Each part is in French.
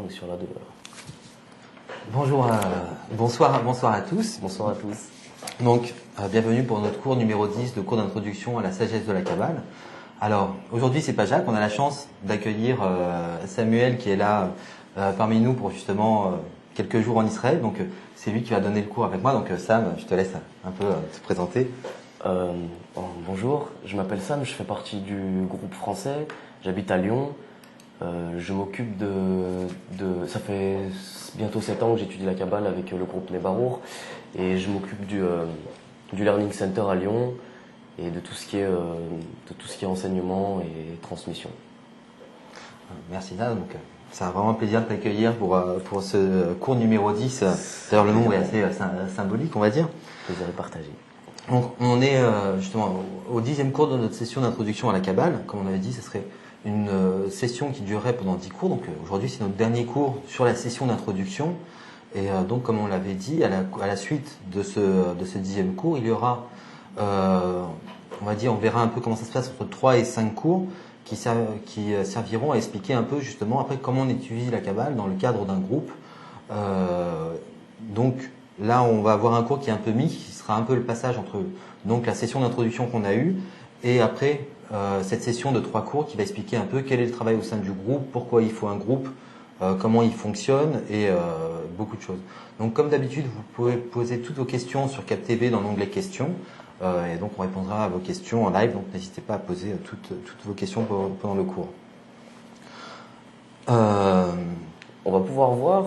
Donc sur la 2. Bonjour, bonsoir à tous. Bonsoir à tous. Donc, bienvenue pour notre cours numéro 10, le cours d'introduction à la sagesse de la Kabbale. Alors, aujourd'hui, c'est pas Jacques, on a la chance d'accueillir Samuel qui est là parmi nous pour justement quelques jours en Israël. Donc, c'est lui qui va donner le cours avec moi. Donc, Sam, je te laisse un peu te présenter. Bonjour, je m'appelle Sam, je fais partie du groupe français, j'habite à Lyon. Je m'occupe ça fait bientôt 7 ans que j'étudie la Kabbale avec le groupe Nebarour et je m'occupe du Learning Center à Lyon et de tout ce qui est enseignement et transmission. Merci Nada. Donc, c'est vraiment un plaisir de t'accueillir pour ce cours numéro 10. D'ailleurs, le nom est assez symbolique, on va dire. Plaisir est partagé. Donc, on est justement au 10e cours de notre session d'introduction à la Kabbale. Comme on avait dit, ce serait une session qui durerait pendant 10 cours. Donc aujourd'hui, c'est notre dernier cours sur la session d'introduction. Et donc, comme on l'avait dit, à la suite de ce 10e cours, il y aura, on va dire, on verra un peu comment ça se passe entre 3 et 5 cours qui serviront à expliquer un peu justement après comment on étudie la Kabbale dans le cadre d'un groupe. Donc là, on va avoir un cours qui est un peu mixte, qui sera un peu le passage entre donc la session d'introduction qu'on a eue et après cette session de 3 cours qui va expliquer un peu quel est le travail au sein du groupe, pourquoi il faut un groupe, comment il fonctionne et beaucoup de choses. Donc comme d'habitude, vous pouvez poser toutes vos questions sur CapTV dans l'onglet questions et donc on répondra à vos questions en live, donc n'hésitez pas à poser toutes vos questions pendant le cours. On va pouvoir voir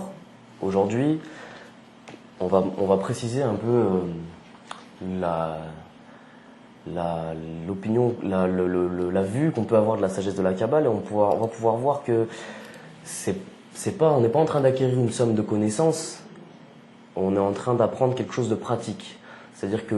aujourd'hui, on va préciser un peu l'opinion, la vue qu'on peut avoir de la sagesse de la Kabbale, et on va pouvoir voir que on n'est pas en train d'acquérir une somme de connaissances, on est en train d'apprendre quelque chose de pratique. C'est-à-dire que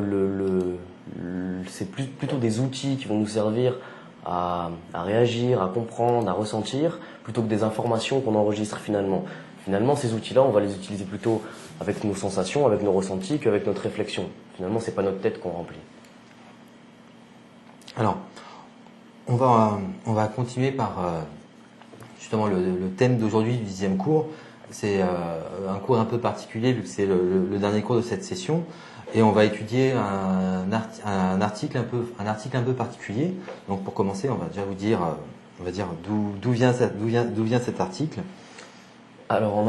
c'est plutôt des outils qui vont nous servir à réagir, à comprendre, à ressentir, plutôt que des informations qu'on enregistre finalement. Finalement, ces outils-là, on va les utiliser plutôt avec nos sensations, avec nos ressentis, qu'avec notre réflexion. Finalement, c'est pas notre tête qu'on remplit. Alors, on va continuer par justement le thème d'aujourd'hui du 10e cours. C'est un cours un peu particulier vu que c'est le dernier cours de cette session. Et on va étudier un article un peu particulier. Donc pour commencer, on va déjà vous dire, d'où vient cet article. Alors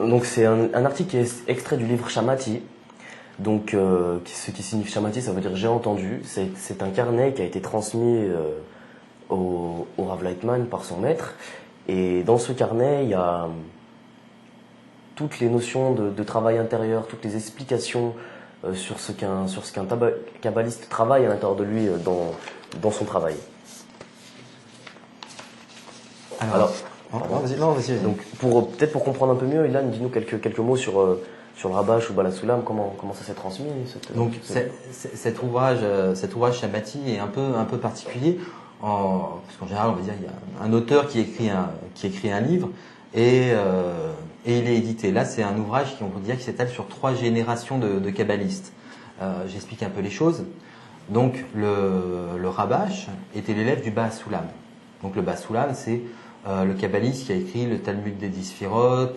donc c'est un article qui est extrait du livre Shamati. Donc, ce qui signifie Shamati, ça veut dire j'ai entendu. C'est un carnet qui a été transmis au Rav Lightman par son maître. Et dans ce carnet, il y a toutes les notions de travail intérieur, toutes les explications sur ce qu'un kabbaliste travaille à l'intérieur de lui dans son travail. Alors vas-y. Donc, peut-être pour comprendre un peu mieux, Ilan, dis-nous quelques mots sur le Rabash ou Balasoulam, comment ça s'est transmis Donc cet ouvrage Shamati est un peu particulier parce qu'en général on va dire il y a un auteur qui écrit un livre et il est édité. Là c'est un ouvrage on peut dire qui s'étale sur 3 générations de kabbalistes. J'explique un peu les choses. Donc le Rabash était l'élève du Baas Soulam. Donc le Baas Soulam c'est le kabbaliste qui a écrit le Talmud des 10 Sphirot,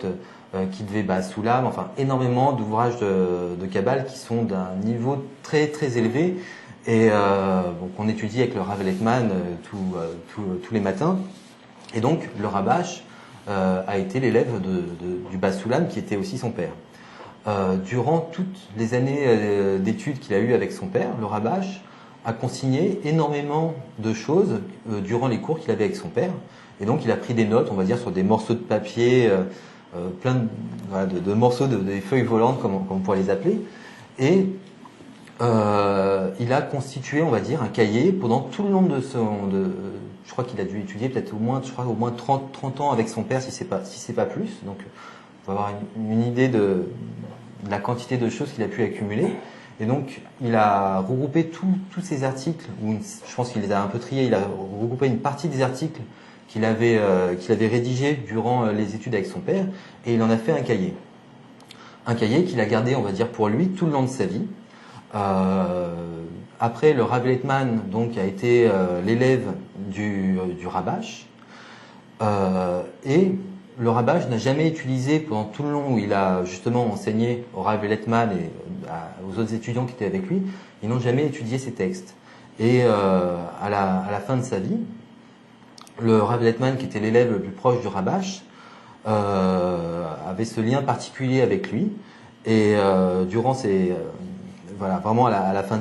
qui devait Baas Soulam, enfin énormément d'ouvrages de Kabbale qui sont d'un niveau très très élevé et donc on étudie avec le Rav Lightman tous les matins. Et donc le Rabash a été l'élève du Baas Soulam qui était aussi son père. Durant toutes les années d'études qu'il a eues avec son père, le Rabash a consigné énormément de choses durant les cours qu'il avait avec son père. Et donc il a pris des notes, on va dire, sur des morceaux de papier, plein de morceaux des feuilles volantes, comme on pourrait les appeler. Et il a constitué, on va dire, un cahier pendant tout le long je crois qu'il a dû étudier peut-être au moins 30 ans avec son père, si c'est pas plus. Donc on va avoir une idée de la quantité de choses qu'il a pu accumuler. Et donc, il a regroupé tous ces articles, je pense qu'il les a un peu triés, il a regroupé une partie des articles qu'il avait rédigés durant les études avec son père, et il en a fait un cahier. Un cahier qu'il a gardé, on va dire, pour lui tout le long de sa vie. Après, le Rav Lightman donc a été l'élève du Rabash. Et le Rabbah n'a jamais utilisé, pendant tout le long où il a justement enseigné au Rav Velletman et aux autres étudiants qui étaient avec lui, ils n'ont jamais étudié ces textes. Et à la fin de sa vie, le Rav Velletman, qui était l'élève le plus proche du Rabash, avait ce lien particulier avec lui. Et durant voilà, vraiment à la fin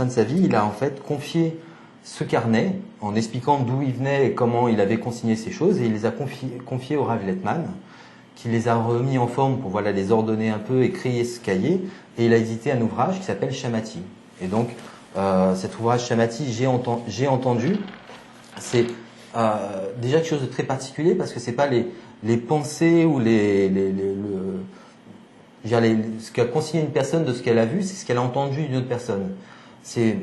de sa vie, il a en fait confié ce carnet en expliquant d'où il venait et comment il avait consigné ces choses, et il les a confiés au Rav Velletman, qui les a remis en forme pour voilà, les ordonner un peu et créer ce cahier, et il a édité un ouvrage qui s'appelle Shamati. Et donc cet ouvrage Shamati, j'ai entendu, c'est déjà quelque chose de très particulier, parce que c'est pas les pensées ou ce qu'a consigné une personne de ce qu'elle a vu, c'est ce qu'elle a entendu d'une autre personne. C'est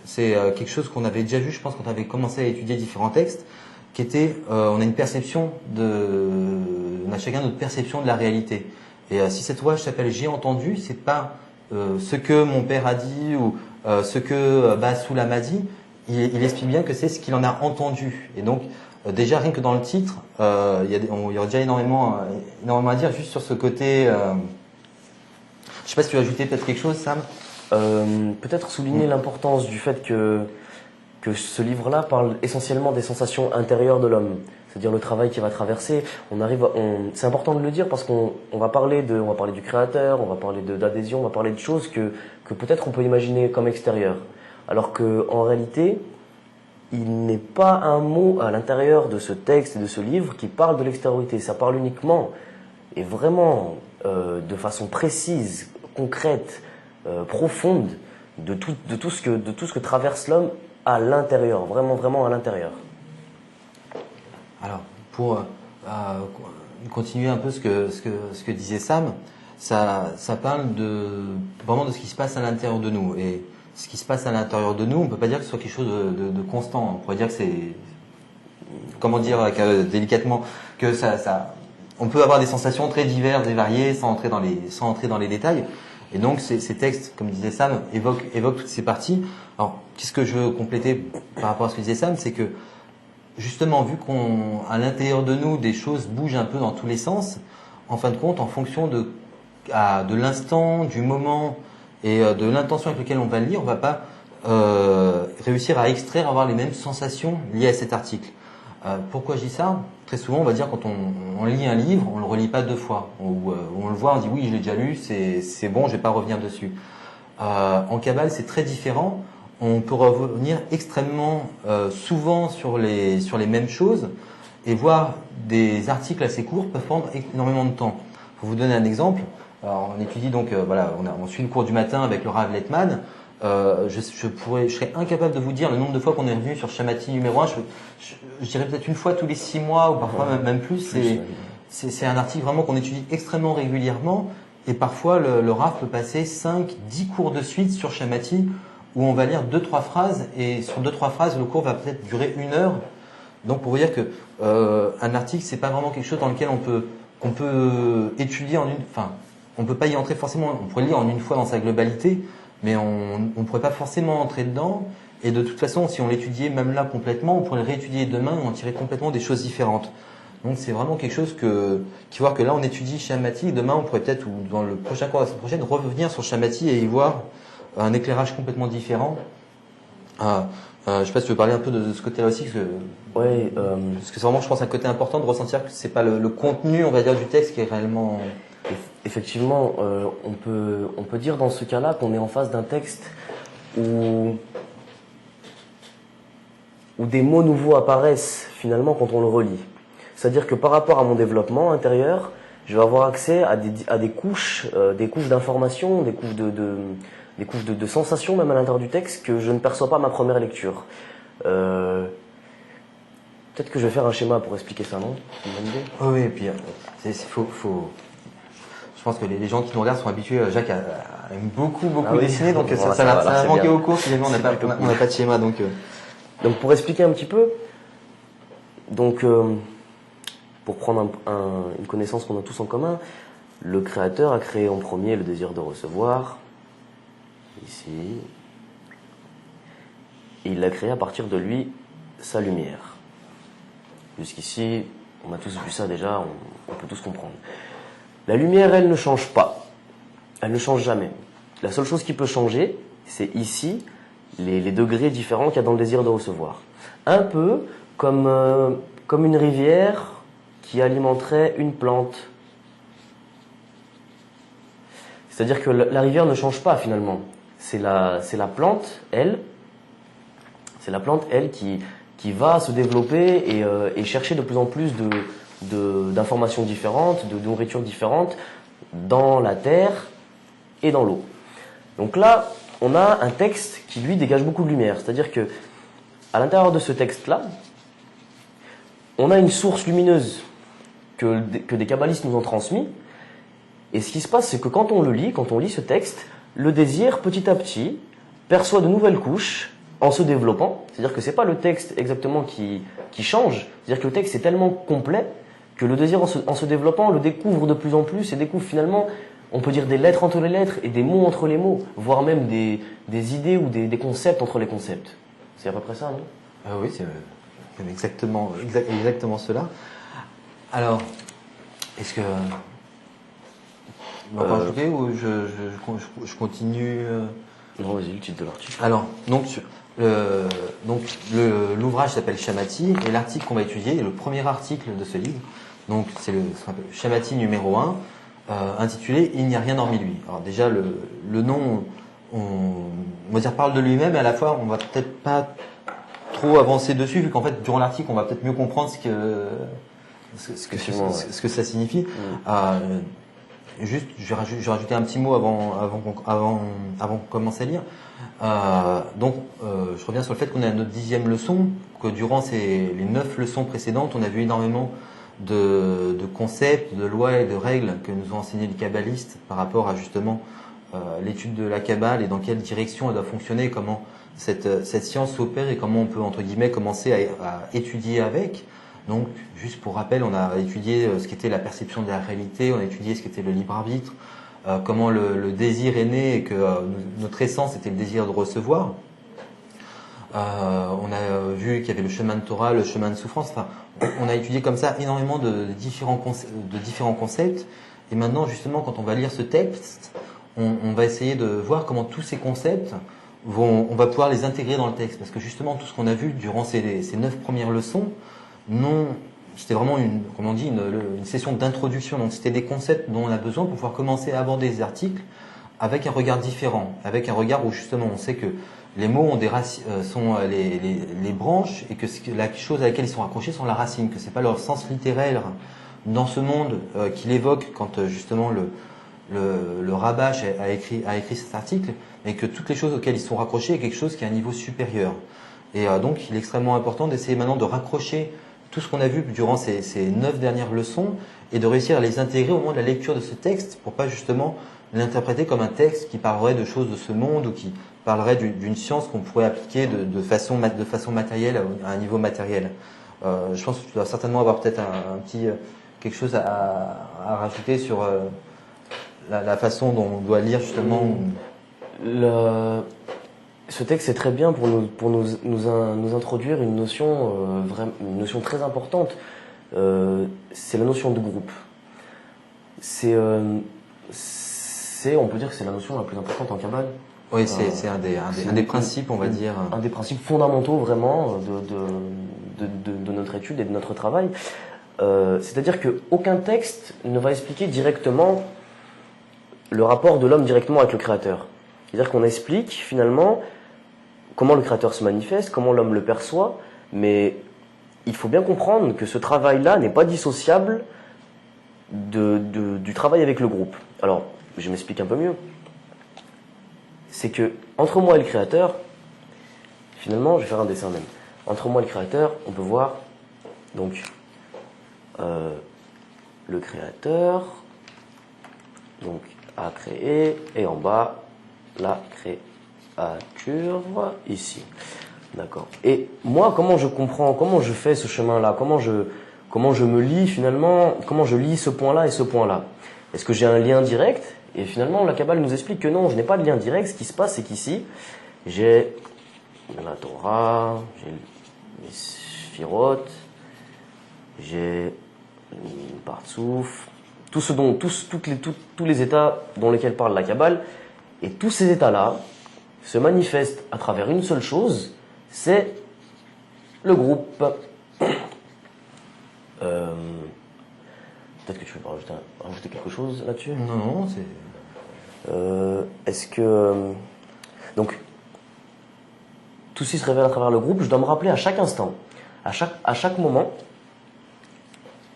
quelque chose qu'on avait déjà vu, je pense, quand on avait commencé à étudier différents textes, qui était, on a une perception on a chacun notre perception de la réalité. Et si cet ouvrage s'appelle J'ai entendu, c'est pas ce que mon père a dit ou ce que Bassoula m'a dit. Il explique bien que c'est ce qu'il en a entendu. Et donc déjà rien que dans le titre, il y aurait déjà énormément à dire juste sur ce côté. Je sais pas si tu veux ajouter peut-être quelque chose, Sam. Peut-être souligner l'importance du fait que ce livre-là parle essentiellement des sensations intérieures de l'homme, c'est-à-dire le travail qu'il va traverser. C'est important de le dire parce qu'on va parler du créateur, on va parler d'adhésion, on va parler de choses que peut-être on peut imaginer comme extérieures, alors que en réalité, il n'est pas un mot à l'intérieur de ce texte et de ce livre qui parle de l'extériorité. Ça parle uniquement et vraiment de façon précise, concrète, profonde de tout ce que traverse l'homme à l'intérieur, vraiment à l'intérieur. Alors, pour continuer un peu ce que disait Sam, ça parle vraiment de ce qui se passe à l'intérieur de nous. Et ce qui se passe à l'intérieur de nous, on ne peut pas dire que ce soit quelque chose de constant. On pourrait dire que c'est, comment dire délicatement, que on peut avoir des sensations très diverses et variées sans entrer dans les détails. Et donc ces textes, comme disait Sam, évoquent toutes ces parties. Alors, qu'est-ce que je veux compléter par rapport à ce que disait Sam, c'est que justement, vu qu'à l'intérieur de nous, des choses bougent un peu dans tous les sens, en fin de compte, en fonction de l'instant, du moment et de l'intention avec laquelle on va le lire, on va pas réussir à avoir les mêmes sensations liées à cet article. Pourquoi je dis ça? Très souvent, on va dire quand on lit un livre, on le relit pas deux fois. On le voit, on dit oui, je l'ai déjà lu, c'est bon, je vais pas revenir dessus. En Kabbale, c'est très différent. On peut revenir extrêmement souvent sur les mêmes choses et voir des articles assez courts peuvent prendre énormément de temps. Pour vous donner un exemple, alors on étudie donc on suit le cours du matin avec le Rav Velletman. Je serais incapable de vous dire le nombre de fois qu'on est revenu sur Shamati numéro 1. Je dirais peut-être une fois tous les 6 mois ou parfois même plus. C'est un article vraiment qu'on étudie extrêmement régulièrement et parfois le Rav peut passer 5-10 cours de suite sur Shamati où on va lire 2-3 phrases et sur 2-3 phrases le cours va peut-être durer 1 heure. Donc pour vous dire que un article c'est pas vraiment quelque chose dans lequel qu'on peut étudier on peut pas y entrer forcément. On pourrait le lire en une fois dans sa globalité. Mais on ne pourrait pas forcément entrer dedans. Et de toute façon, si on l'étudiait même là complètement, on pourrait le réétudier demain et en tirer complètement des choses différentes. Donc c'est vraiment quelque chose qui voit que là on étudie Shamati, et demain on pourrait peut-être, ou dans le prochain cours de la semaine prochaine, revenir sur Shamati et y voir un éclairage complètement différent. Je sais pas si tu veux parler un peu de ce côté-là aussi, parce que c'est vraiment, je pense, un côté important de ressentir que c'est pas le contenu, on va dire, du texte qui est réellement... Effectivement, on peut dire dans ce cas-là qu'on est en face d'un texte où des mots nouveaux apparaissent finalement quand on le relit. C'est-à-dire que par rapport à mon développement intérieur, je vais avoir accès à des couches d'informations, des couches de sensations même à l'intérieur du texte que je ne perçois pas à ma première lecture. Peut-être que je vais faire un schéma pour expliquer ça, non? C'est une bonne idée. Oui, et puis je pense que les gens qui nous regardent sont habitués, Jacques a beaucoup dessiné, donc ça va manquer au cours si jamais on n'a pas de schéma. Donc pour expliquer un petit peu, pour prendre une connaissance qu'on a tous en commun, le Créateur a créé en premier le désir de recevoir, ici, et il a créé à partir de lui sa lumière. Jusqu'ici, on a tous vu ça déjà, on peut tous comprendre. La lumière, elle ne change pas. Elle ne change jamais. La seule chose qui peut changer, c'est ici, les degrés différents qu'il y a dans le désir de recevoir. Un peu comme une rivière qui alimenterait une plante. C'est-à-dire que la rivière ne change pas finalement. C'est la plante, elle, qui va se développer et chercher de plus en plus d'informations différentes, de nourriture différente dans la terre et dans l'eau. Donc là, on a un texte qui lui dégage beaucoup de lumière. C'est-à-dire que à l'intérieur de ce texte-là, on a une source lumineuse que des kabbalistes nous ont transmis. Et ce qui se passe, c'est que quand on lit ce texte, le désir, petit à petit, perçoit de nouvelles couches en se développant. C'est-à-dire que c'est pas le texte exactement qui change. C'est-à-dire que le texte est tellement complet que le désir, en se développant, le découvre de plus en plus et découvre finalement, on peut dire des lettres entre les lettres et des mots entre les mots, voire même des idées ou des concepts entre les concepts. C'est à peu près ça, non ? Oui, c'est exactement cela. Alors, est-ce que... On va rajouter ou je continue Non, vas-y, le titre de l'article. Alors, l'ouvrage s'appelle Shamati et l'article qu'on va étudier est le premier article de ce livre. Donc, c'est ce qu'on appelle Shamati numéro 1, intitulé « Il n'y a rien hormis lui ». Alors déjà, le nom, on va dire, parle de lui-même, et à la fois, on va peut-être pas trop avancer dessus, vu qu'en fait, durant l'article, on va peut-être mieux comprendre ce que ça signifie. Juste, je vais rajouter un petit mot avant qu'on commence à lire. Je reviens sur le fait qu'on est à notre 10e leçon, que durant les 9 leçons précédentes, on a vu énormément de concepts, de lois et de règles que nous ont enseigné les kabbalistes par rapport à justement l'étude de la Kabbale et dans quelle direction elle doit fonctionner, comment cette science s'opère et comment on peut, entre guillemets, commencer à étudier avec. Donc, juste pour rappel, on a étudié ce qu'était la perception de la réalité, on a étudié ce qu'était le libre arbitre, comment le désir est né et que notre essence était le désir de recevoir. On a vu qu'il y avait le chemin de Torah, le chemin de souffrance. Enfin, on a étudié comme ça énormément de différents concepts. Et maintenant, justement, quand on va lire ce texte, on va essayer de voir comment tous ces concepts on va pouvoir les intégrer dans le texte. Parce que justement, tout ce qu'on a vu durant ces 9 premières leçons, c'était vraiment une session d'introduction. Donc c'était des concepts dont on a besoin pour pouvoir commencer à aborder les articles avec un regard différent, avec un regard où justement on sait que les mots ont sont les branches et que la chose à laquelle ils sont raccrochés sont la racine, que c'est pas leur sens littéraire dans ce monde qu'il évoque quand justement le Rabash a écrit cet article, mais que toutes les choses auxquelles ils sont raccrochés est quelque chose qui est à un niveau supérieur. Et donc il est extrêmement important d'essayer maintenant de raccrocher tout ce qu'on a vu durant ces 9 dernières leçons et de réussir à les intégrer au moment de la lecture de ce texte pour pas justement l'interpréter comme un texte qui parlerait de choses de ce monde ou qui parlerait d'une science qu'on pourrait appliquer de façon matérielle, à un niveau matériel. Je pense que tu dois certainement avoir peut-être un petit quelque chose à rajouter sur la façon dont on doit lire justement. Ce texte est très bien pour nous introduire une notion très importante. C'est la notion de groupe. On peut dire que c'est la notion la plus importante en Kabbale. Oui, c'est un des principes, on va dire. Un des principes fondamentaux vraiment de notre étude et de notre travail. C'est-à-dire qu'aucun texte ne va expliquer directement le rapport de l'homme directement avec le Créateur. C'est-à-dire qu'on explique finalement comment le Créateur se manifeste, comment l'homme le perçoit, mais il faut bien comprendre que ce travail-là n'est pas dissociable du travail avec le groupe. Alors, je m'explique un peu mieux. C'est que entre moi et le Créateur, finalement, je vais faire un dessin même. Entre moi et le Créateur, on peut voir donc le Créateur donc a créé et en bas la créature ici. D'accord. Et moi, comment je comprends, comment je fais ce chemin-là, comment je me lis finalement, comment je lis ce point-là et ce point-là. Est-ce que j'ai un lien direct? Et finalement, la Kabbale nous explique que non, je n'ai pas de lien direct. Ce qui se passe, c'est qu'ici, j'ai la Torah, j'ai les Sphirot, j'ai une Partsouf, tous les états dans lesquels parle la Kabbale, et tous ces états-là se manifestent à travers une seule chose, c'est le groupe. Peut-être que tu veux pas rajouter quelque chose là-dessus? Non, non, c'est... Est-ce que... donc, tout ceci se révèle à travers le groupe. Je dois me rappeler à chaque instant, à chaque moment,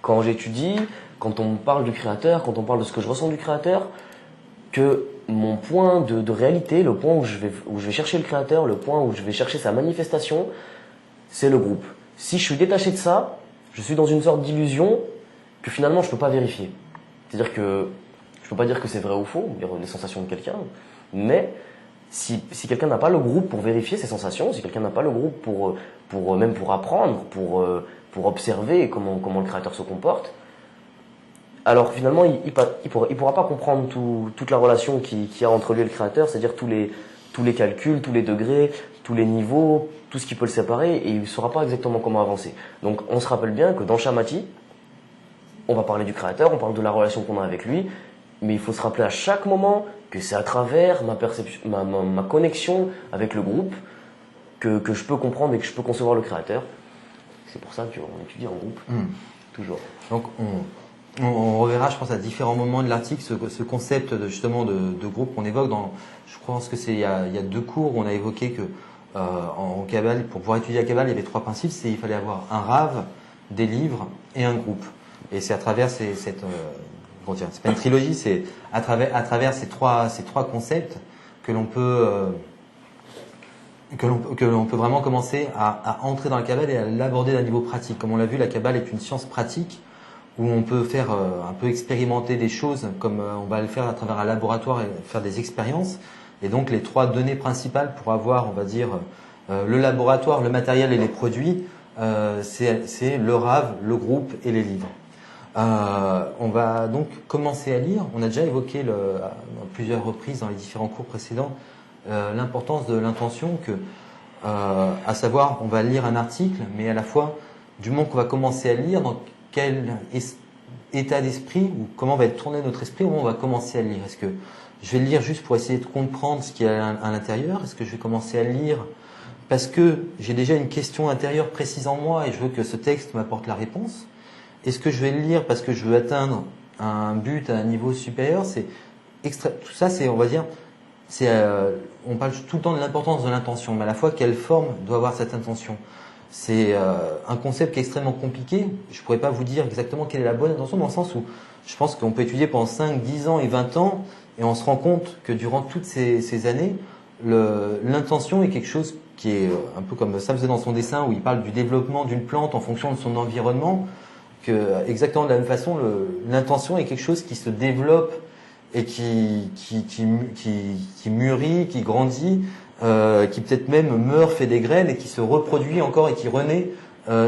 quand j'étudie, quand on me parle du Créateur, quand on parle de ce que je ressens du Créateur, que mon point de réalité, le point où je vais chercher le Créateur, le point où je vais chercher sa manifestation, c'est le groupe. Si je suis détaché de ça, je suis dans une sorte d'illusion que finalement je ne peux pas vérifier. C'est-à-dire que je ne peux pas dire que c'est vrai ou faux, dire les sensations de quelqu'un, mais si quelqu'un n'a pas le groupe pour vérifier ses sensations, si quelqu'un n'a pas le groupe même pour apprendre, pour observer comment le Créateur se comporte, alors finalement il pourra pas comprendre toute la relation qu'il y a entre lui et le Créateur, c'est-à-dire tous les calculs, tous les degrés, tous les niveaux, tout ce qui peut le séparer, et il ne saura pas exactement comment avancer. Donc on se rappelle bien que dans Shamati, on va parler du Créateur, on parle de la relation qu'on a avec lui, mais il faut se rappeler à chaque moment que c'est à travers ma perception, ma connexion avec le groupe que je peux comprendre et que je peux concevoir le Créateur. C'est pour ça qu'on étudie en groupe, toujours. Donc on reverra, je pense, à différents moments de l'article ce concept justement de groupe qu'on évoque dans. Je pense que c'est il y a 2 cours où on a évoqué que en Kabbale, pour pouvoir étudier la Kabbale, il y avait 3 principes. Il fallait avoir un rave, des livres et un groupe. Et c'est à travers c'est pas une trilogie, c'est à travers ces trois concepts que l'on peut vraiment commencer à entrer dans la Kabbale et à l'aborder d'un niveau pratique. Comme on l'a vu, la Kabbale est une science pratique où on peut faire un peu expérimenter des choses, comme on va le faire à travers un laboratoire et faire des expériences. Et donc les 3 données principales pour avoir, on va dire, le laboratoire, le matériel et les produits, c'est le rave, le groupe et les livres. On va donc commencer à lire. On a déjà évoqué à plusieurs reprises dans les différents cours précédents l'importance de l'intention, à savoir, on va lire un article, mais à la fois, du moment qu'on va commencer à lire, dans quel état d'esprit ou comment va être tourné notre esprit au moment où on va commencer à lire. Est-ce que je vais lire juste pour essayer de comprendre ce qu'il y a à l'intérieur? Est-ce que je vais commencer à lire parce que j'ai déjà une question intérieure précise en moi et je veux que ce texte m'apporte la réponse? Est-ce que je vais le lire parce que je veux atteindre un but à un niveau supérieur? Tout ça, c'est, on va dire, on parle tout le temps de l'importance de l'intention, mais à la fois, quelle forme doit avoir cette intention? C'est un concept qui est extrêmement compliqué. Je ne pourrais pas vous dire exactement quelle est la bonne intention, dans le sens où je pense qu'on peut étudier pendant 5, 10 ans et 20 ans, et on se rend compte que durant toutes ces années, l'intention est quelque chose qui est un peu comme ça faisait dans son dessin, où il parle du développement d'une plante en fonction de son environnement. Exactement de la même façon, l'intention est quelque chose qui se développe et qui mûrit, qui grandit, qui peut-être même meurt, fait des graines et qui se reproduit encore et qui renaît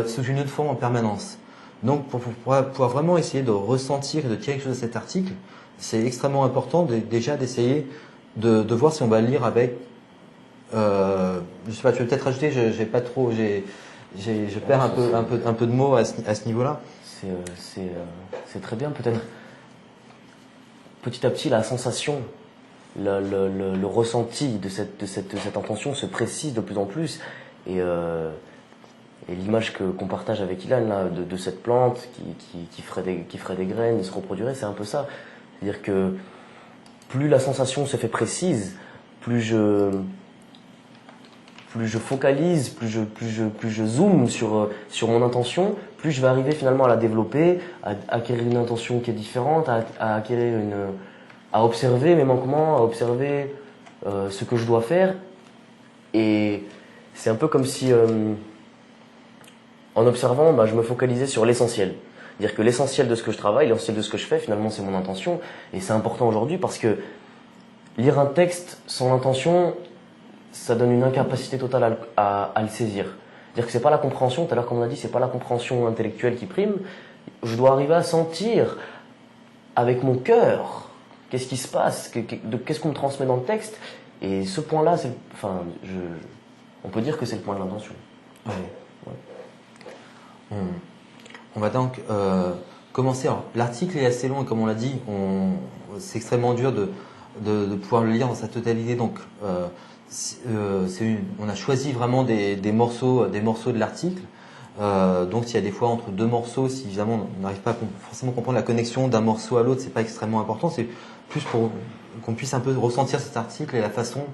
sous une autre forme en permanence. Donc pour pouvoir vraiment essayer de ressentir et de tirer quelque chose de cet article, c'est extrêmement important déjà d'essayer de voir si on va le lire avec... je sais pas, tu veux peut-être rajouter, j'ai pas trop... je perds un peu de mots à ce niveau-là. C'est très bien, peut-être. Petit à petit, la sensation, le ressenti de cette intention se précise de plus en plus. Et l'image qu'on partage avec Ilan, là, de cette plante qui ferait des graines et se reproduirait, c'est un peu ça. C'est-à-dire que plus la sensation se fait précise, plus je focalise, plus je zoome sur mon intention, plus je vais arriver finalement à la développer, à acquérir une intention qui est différente, à observer mes manquements, à observer ce que je dois faire. Et c'est un peu comme si, en observant, je me focalisais sur l'essentiel. C'est-à-dire que l'essentiel de ce que je travaille, l'essentiel de ce que je fais, finalement, c'est mon intention. Et c'est important aujourd'hui parce que lire un texte sans l'intention, ça donne une incapacité totale à le saisir. C'est-à-dire que c'est pas la compréhension, tout à l'heure comme on a dit, c'est pas la compréhension intellectuelle qui prime. Je dois arriver à sentir avec mon cœur qu'est-ce qui se passe, qu'est-ce qu'on me transmet dans le texte. Et ce point-là, on peut dire que c'est le point de l'intention. Ouais. On va donc commencer. L'article est assez long et comme on l'a dit, c'est extrêmement dur de pouvoir le lire dans sa totalité. Donc, on a choisi vraiment des morceaux de l'article. Donc, s'il y a des fois entre deux morceaux, si évidemment on n'arrive pas à forcément comprendre la connexion d'un morceau à l'autre, c'est pas extrêmement important. C'est plus pour qu'on puisse un peu ressentir cet article et la façon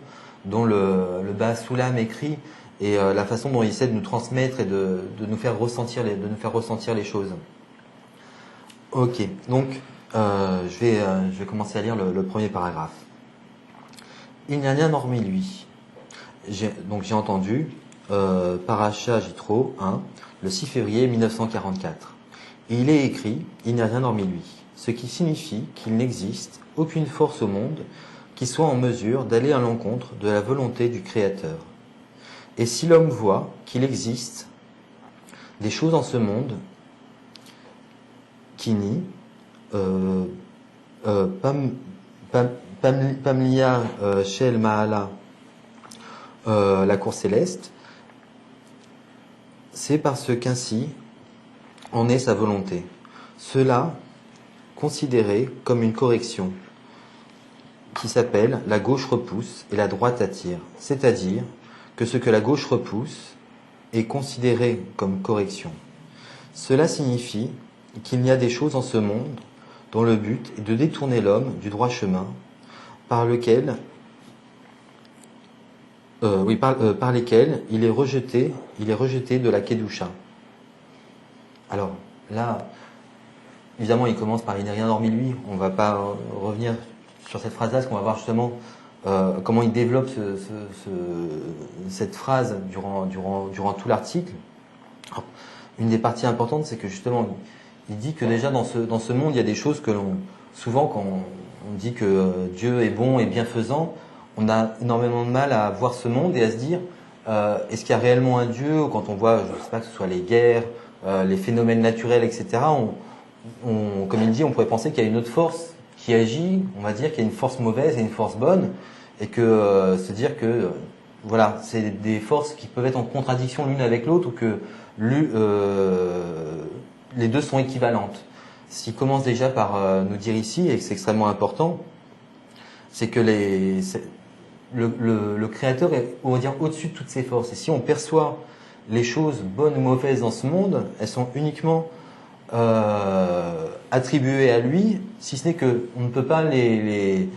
dont le Baha Soulam écrit et la façon dont il essaie de nous transmettre et de nous faire ressentir les choses. Ok, donc je vais commencer à lire le premier paragraphe. Il n'y a rien hormis lui. J'ai entendu Paracha Jitro 1, le 6 février 1944. Et il est écrit, il n'y a rien hormis lui, ce qui signifie qu'il n'existe aucune force au monde qui soit en mesure d'aller à l'encontre de la volonté du Créateur. Et si l'homme voit qu'il existe des choses en ce monde qui nient, Pamlia Shel Maala, la cour céleste, c'est parce qu'ainsi en est sa volonté. Cela considéré comme une correction qui s'appelle la gauche repousse et la droite attire, c'est-à-dire que ce que la gauche repousse est considéré comme correction. Cela signifie qu'il y a des choses en ce monde dont le but est de détourner l'homme du droit chemin par lesquels il est rejeté de la Kedusha. Alors là, évidemment, il commence par « il n'est rien hormis lui ». On ne va pas revenir sur cette phrase-là, parce qu'on va voir justement comment il développe cette phrase durant tout l'article. Une des parties importantes, c'est que justement, il dit que déjà dans ce monde, il y a des choses que souvent quand on dit que Dieu est bon et bienfaisant, on a énormément de mal à voir ce monde et à se dire est-ce qu'il y a réellement un Dieu? Quand on voit, je ne sais pas, que ce soit les guerres, les phénomènes naturels, etc., comme il dit, on pourrait penser qu'il y a une autre force qui agit, on va dire qu'il y a une force mauvaise et une force bonne, et que se dire que voilà, c'est des forces qui peuvent être en contradiction l'une avec l'autre, ou que les deux sont équivalentes. Ce qu'il commence déjà par nous dire ici, et c'est extrêmement important, c'est que le Créateur est, on va dire, au-dessus de toutes ces forces. Et si on perçoit les choses bonnes ou mauvaises dans ce monde, elles sont uniquement attribuées à lui, si ce n'est qu'on ne peut pas les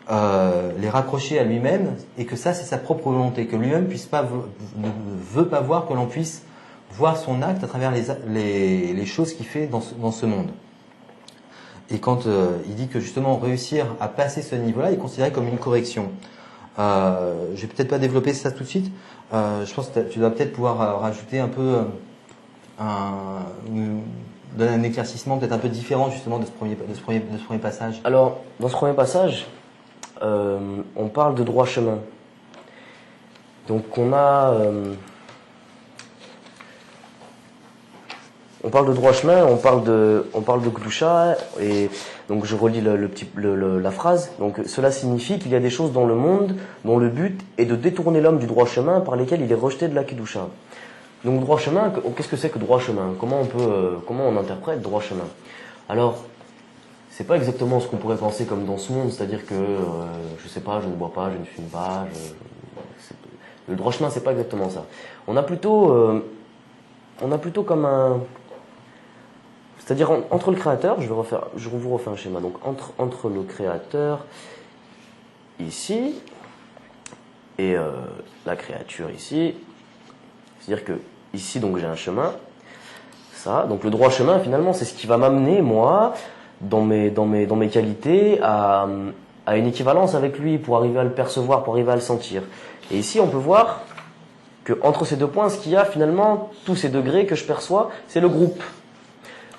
raccrocher à lui-même, et que ça c'est sa propre volonté, que lui-même ne veut pas voir que l'on puisse voir son acte à travers les choses qu'il fait dans ce monde. Et quand il dit que justement réussir à passer ce niveau-là, il est considéré comme une correction. Je vais peut-être pas développer ça tout de suite. Je pense que tu dois peut-être pouvoir rajouter un peu donner un éclaircissement peut-être un peu différent justement de ce premier passage. Alors, dans ce premier passage, on parle de droit chemin. Donc on parle de droit chemin, on parle de Kedusha, et donc je relis la phrase. Donc cela signifie qu'il y a des choses dans le monde dont le but est de détourner l'homme du droit chemin par lesquels il est rejeté de la Kedusha. Donc droit chemin, qu'est-ce que c'est que droit chemin? Comment on interprète droit chemin? Alors, c'est pas exactement ce qu'on pourrait penser comme dans ce monde, c'est-à-dire que je sais pas, je ne bois pas, je ne fume pas. Le droit chemin, c'est pas exactement ça. On a plutôt comme un, c'est-à-dire entre le Créateur, je vous refais un schéma. Donc entre le Créateur ici et la créature ici, c'est-à-dire que ici donc j'ai un chemin, ça. Donc le droit chemin finalement c'est ce qui va m'amener moi dans mes qualités à une équivalence avec lui pour arriver à le percevoir, pour arriver à le sentir. Et ici on peut voir que entre ces deux points, ce qu'il y a finalement, tous ces degrés que je perçois, c'est le groupe.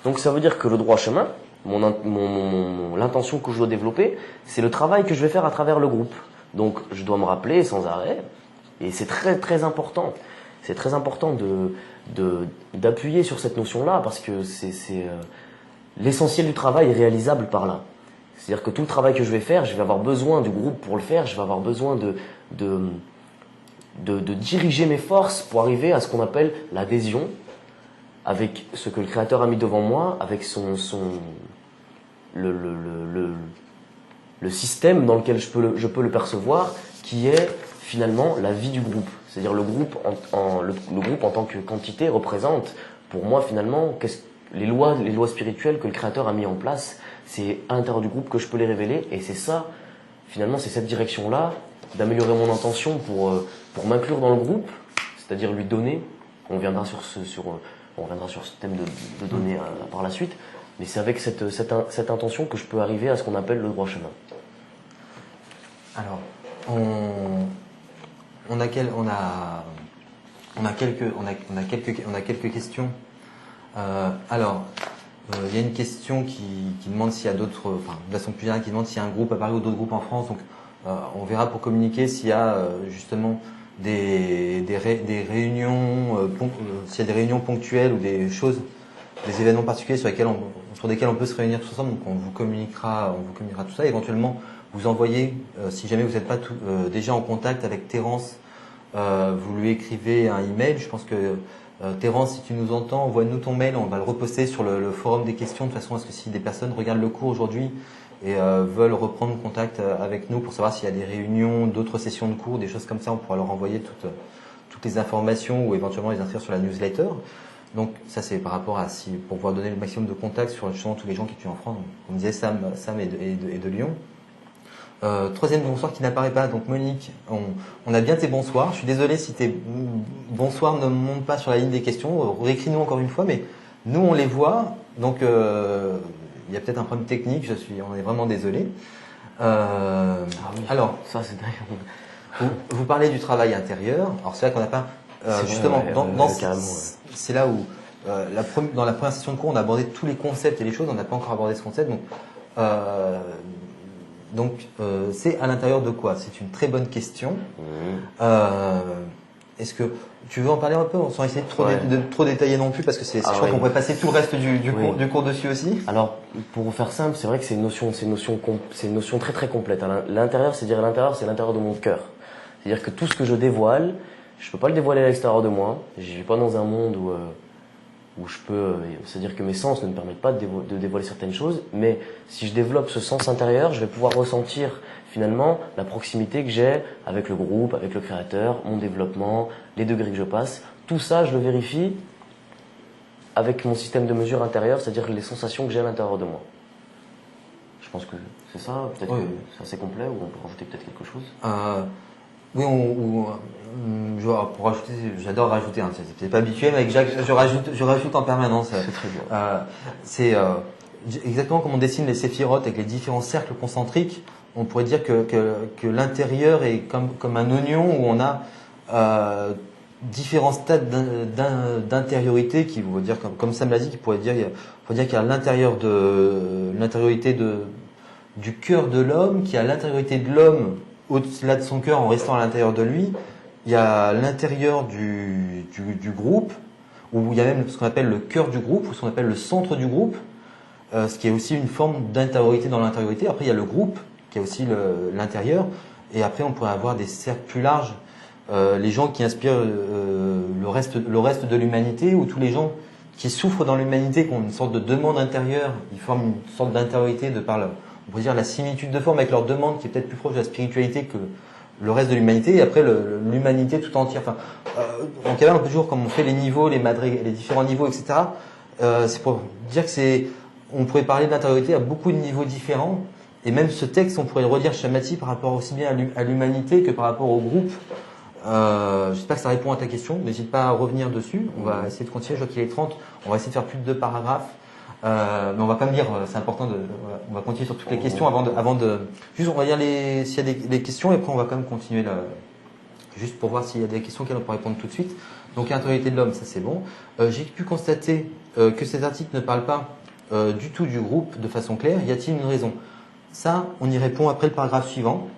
Donc ça veut dire que le droit chemin, l'intention que je dois développer, c'est le travail que je vais faire à travers le groupe. Donc je dois me rappeler sans arrêt, et c'est très très important. C'est très important d'appuyer sur cette notion-là, parce que c'est l'essentiel du travail est réalisable par là. C'est-à-dire que tout le travail que je vais faire, je vais avoir besoin du groupe pour le faire, je vais avoir besoin de diriger mes forces pour arriver à ce qu'on appelle l'adhésion, avec ce que le créateur a mis devant moi, avec le, le, le, le système dans lequel je peux le percevoir, qui est finalement la vie du groupe. C'est-à-dire le groupe le groupe en tant que quantité représente, pour moi finalement, les lois spirituelles que le créateur a mis en place. C'est à l'intérieur du groupe que je peux les révéler, et c'est ça, finalement, c'est cette direction-là, d'améliorer mon intention pour m'inclure dans le groupe, c'est-à-dire lui donner. On reviendra sur ce thème de donner par la suite, mais c'est avec cette intention que je peux arriver à ce qu'on appelle le droit chemin. Alors, on a quelques questions. Il y a une question qui demande s'il y a d'autres, enfin, de façon plus générale, qui demande s'il y a un groupe à Paris ou d'autres groupes en France. Donc, on verra pour communiquer s'il y a justement des réunions, s'il y a des réunions ponctuelles ou des événements particuliers sur lesquels on peut se réunir tous ensemble. Donc, on vous communiquera tout ça. Éventuellement, vous envoyez, si jamais vous n'êtes pas déjà en contact avec Terence, vous lui écrivez un email. Je pense que Terence, si tu nous entends, envoie-nous ton mail, on va le reposter sur le forum des questions, de façon à ce que si des personnes regardent le cours aujourd'hui et veulent reprendre contact avec nous pour savoir s'il y a des réunions, d'autres sessions de cours, des choses comme ça, on pourra leur envoyer toutes les informations ou éventuellement les inscrire sur la newsletter. Donc ça, c'est par rapport à pour pouvoir donner le maximum de contacts sur justement tous les gens qui étudient en France. Donc, on disait Sam et de Lyon. Troisième bonsoir qui n'apparaît pas, donc Monique, on a bien tes bonsoirs. Je suis désolé si tes bonsoirs ne montent pas sur la ligne des questions. Réécris-nous encore une fois, mais nous on les voit, donc il y a peut-être un problème technique. On est vraiment désolé. Oui, alors, ça c'est d'ailleurs. Vous parlez du travail intérieur. Alors c'est vrai qu'on n'a pas justement c'est là où dans la première session de cours on a abordé tous les concepts et les choses. On n'a pas encore abordé ce concept, donc, c'est à l'intérieur de quoi? C'est une très bonne question. Est-ce que tu veux en parler un peu sans essayer de trop détailler non plus, parce que je crois qu'on pourrait passer tout le reste du cours dessus aussi. Alors, pour faire simple, c'est vrai que c'est une notion très très complète. L'intérieur, c'est l'intérieur de mon cœur. C'est-à-dire que tout ce que je dévoile, je peux pas le dévoiler à l'extérieur de moi. Je vis pas dans un monde où je peux, c'est-à-dire que mes sens ne me permettent pas de dévoiler certaines choses, mais si je développe ce sens intérieur, je vais pouvoir ressentir finalement la proximité que j'ai avec le groupe, avec le créateur, mon développement, les degrés que je passe. Tout ça, je le vérifie avec mon système de mesure intérieur, c'est-à-dire les sensations que j'ai à l'intérieur de moi. Je pense que c'est ça, peut-être que c'est assez complet, ou on peut rajouter peut-être quelque chose. Oui, pour rajouter, j'adore rajouter, hein, c'est pas habitué, mais avec Jacques, je rajoute en permanence. C'est très bien. C'est exactement comme on dessine les séphirotes avec les différents cercles concentriques. On pourrait dire que l'intérieur est comme un oignon où on a différents stades d'intériorité qui veut dire, comme Sam l'a dit, qu'il y a l'intériorité du cœur de l'homme, qui a l'intériorité de l'homme au-delà de son cœur en restant à l'intérieur de lui. Il y a l'intérieur du groupe, où il y a même ce qu'on appelle le cœur du groupe, ou ce qu'on appelle le centre du groupe, ce qui est aussi une forme d'intériorité dans l'intériorité. Après, il y a le groupe, qui est aussi l'intérieur, et après on pourrait avoir des cercles plus larges, les gens qui inspirent le reste de l'humanité, ou tous les gens qui souffrent dans l'humanité, qui ont une sorte de demande intérieure, ils forment une sorte d'intériorité de par on pourrait dire la similitude de forme avec leur demande qui est peut-être plus proche de la spiritualité que le reste de l'humanité, et après l'humanité tout entière. Enfin, on regarde un peu toujours comme on fait les niveaux, les différents niveaux, etc. C'est pour dire que on pourrait parler d'intériorité à beaucoup de niveaux différents, et même ce texte, on pourrait le relire schématique par rapport aussi bien à l'humanité que par rapport au groupe. J'espère que ça répond à ta question. N'hésite pas à revenir dessus. On va essayer de continuer. Je vois qu'il est 30. On va essayer de faire plus de 2 paragraphes. Mais on va pas me dire, c'est important on va continuer sur toutes les questions avant de, juste on va lire s'il y a des questions, et après on va quand même continuer juste pour voir s'il y a des questions auxquelles on peut répondre tout de suite. Donc l'intériorité de l'homme, ça c'est bon. J'ai pu constater que cet article ne parle pas du tout du groupe de façon claire. Y a-t-il une raison? Ça, on y répond après le paragraphe suivant.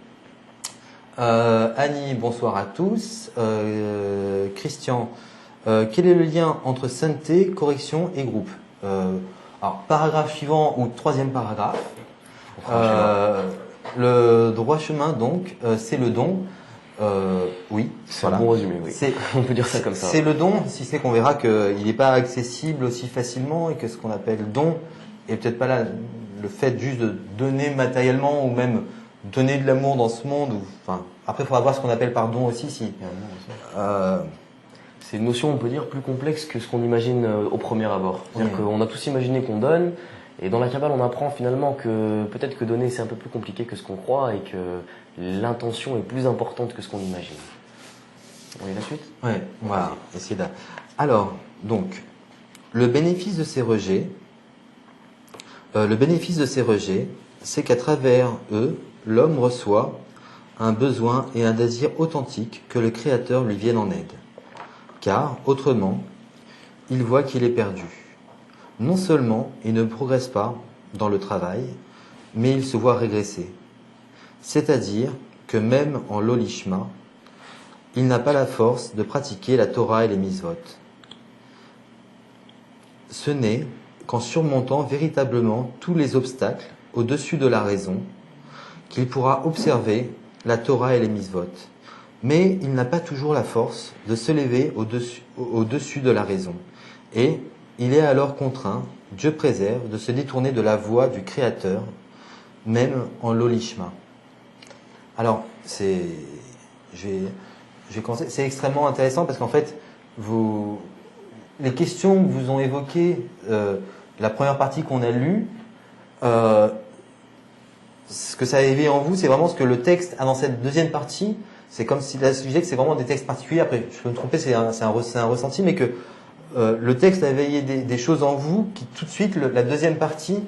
Annie, bonsoir à tous. Christian, quel est le lien entre sainteté, correction et groupe? Alors, paragraphe suivant ou 3e paragraphe. Le droit chemin, donc, c'est le don. Oui. C'est un bon résumé, oui. On peut dire ça comme ça. C'est le don, si c'est qu'on verra qu'il n'est pas accessible aussi facilement et que ce qu'on appelle don est peut-être pas là le fait juste de donner matériellement ou même donner de l'amour dans ce monde. Après, il faudra voir ce qu'on appelle par don aussi. C'est une notion, on peut dire, plus complexe que ce qu'on imagine au premier abord. C'est-à-dire qu'on a tous imaginé qu'on donne, et dans la Kabbale, on apprend finalement que peut-être que donner, c'est un peu plus compliqué que ce qu'on croit et que l'intention est plus importante que ce qu'on imagine. On est la suite ? Oui, on va essayer de... Alors, donc, le bénéfice de ces rejets, c'est qu'à travers eux, l'homme reçoit un besoin et un désir authentique que le Créateur lui vienne en aide. Car, autrement, il voit qu'il est perdu. Non seulement il ne progresse pas dans le travail, mais il se voit régresser. C'est-à-dire que même en l'olishma, il n'a pas la force de pratiquer la Torah et les mitzvot. Ce n'est qu'en surmontant véritablement tous les obstacles au-dessus de la raison qu'il pourra observer la Torah et les mitzvot. Mais il n'a pas toujours la force de se lever au-dessus de la raison. Et il est alors contraint, Dieu préserve, de se détourner de la voie du Créateur, même en l'olishma. Alors, c'est extrêmement intéressant parce qu'en fait, les questions que vous ont évoquées, la première partie qu'on a lue, ce que ça a éveillé en vous, c'est vraiment ce que le texte a dans cette deuxième partie. C'est comme si là, je disais que c'est vraiment des textes particuliers. Après, je peux me tromper, c'est un ressenti, mais que le texte a éveillé des choses en vous qui, tout de suite, la deuxième partie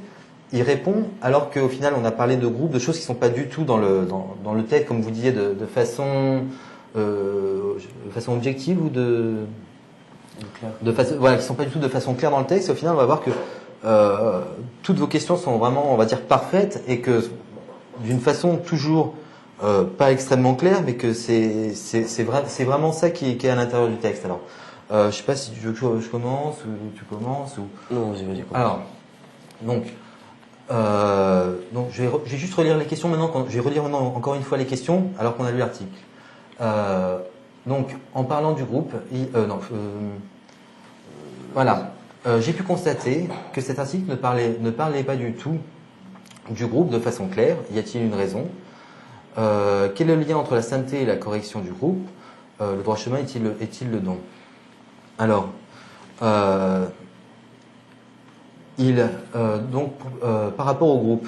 y répond, alors qu'au final, on a parlé de groupes, de choses qui ne sont pas du tout dans le texte, comme vous disiez, de façon objective ou voilà, qui sont pas du tout de façon claire dans le texte. Au final, on va voir que toutes vos questions sont vraiment, on va dire, parfaites et que d'une façon toujours pas extrêmement claire, mais que c'est vraiment ça qui est à l'intérieur du texte. Alors, je sais pas si tu veux que je commence ou tu commences ou. Non, vas-y. Alors, donc je vais juste relire les questions maintenant. Je vais relire maintenant encore une fois les questions alors qu'on a lu l'article. Donc, en parlant du groupe, voilà, j'ai pu constater que cet article ne parlait pas du tout du groupe de façon claire. Y a-t-il une raison ? Quel est le lien entre la sainteté et la correction du groupe ? Le droit chemin est-il le don ? Alors, par rapport au groupe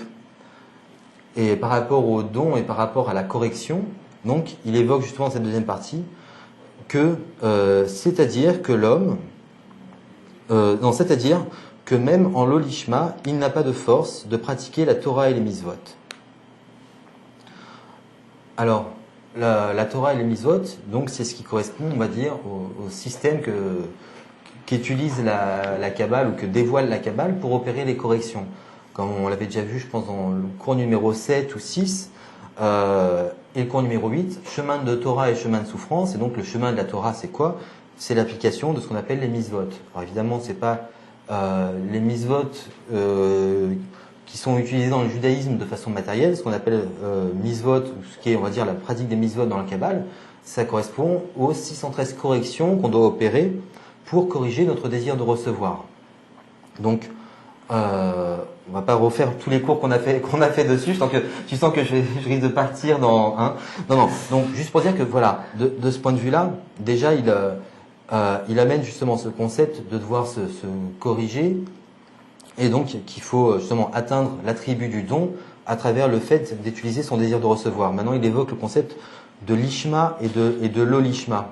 et par rapport au don et par rapport à la correction, donc il évoque justement dans cette deuxième partie que c'est-à-dire que l'homme, c'est-à-dire que même en l'olishma, il n'a pas de force de pratiquer la Torah et les mitzvot. Alors, la Torah et les mitzvot, donc c'est ce qui correspond, on va dire, au système qu'utilise la Kabbale ou que dévoile la Kabbale pour opérer les corrections. Comme on l'avait déjà vu, je pense, dans le cours numéro 7 ou 6, et le cours numéro 8, chemin de Torah et chemin de souffrance. Et donc le chemin de la Torah, c'est quoi ? C'est l'application de ce qu'on appelle les mitzvot. Alors évidemment, c'est pas les mitzvot qui sont utilisés dans le judaïsme de façon matérielle, ce qu'on appelle mitzvot, ou ce qui est, on va dire, la pratique des mitzvot dans la Kabbale, ça correspond aux 613 corrections qu'on doit opérer pour corriger notre désir de recevoir. Donc, on va pas refaire tous les cours qu'on a fait dessus. Tu sens que je risque de partir dans. Non. Donc, juste pour dire que voilà, de ce point de vue-là, déjà, il amène justement ce concept de devoir se corriger. Et donc, qu'il faut justement atteindre l'attribut du don à travers le fait d'utiliser son désir de recevoir. Maintenant, il évoque le concept de l'ishma et de l'olishma.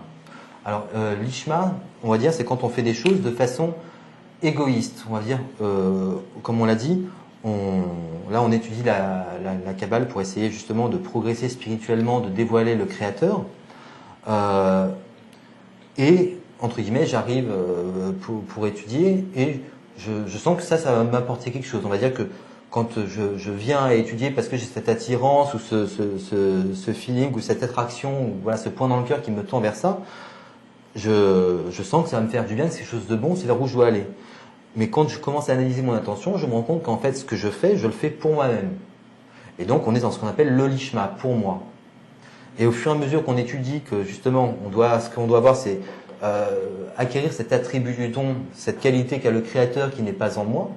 Alors, l'ishma, on va dire, c'est quand on fait des choses de façon égoïste. On va dire, comme on l'a dit, on étudie la Kabbale pour essayer justement de progresser spirituellement, de dévoiler le Créateur. Et, entre guillemets, j'arrive pour étudier et je sens que ça va m'apporter quelque chose. On va dire que quand je viens à étudier parce que j'ai cette attirance ou ce feeling ou cette attraction ou voilà ce point dans le cœur qui me tend vers ça, je sens que ça va me faire du bien, que c'est quelque chose de bon, c'est vers où je dois aller. Mais quand je commence à analyser mon intention, je me rends compte qu'en fait ce que je fais, je le fais pour moi-même. Et donc on est dans ce qu'on appelle l'olishma, pour moi. Et au fur et à mesure qu'on étudie que justement, ce qu'on doit avoir, c'est acquérir cet attribut du don, cette qualité qu'a le Créateur qui n'est pas en moi.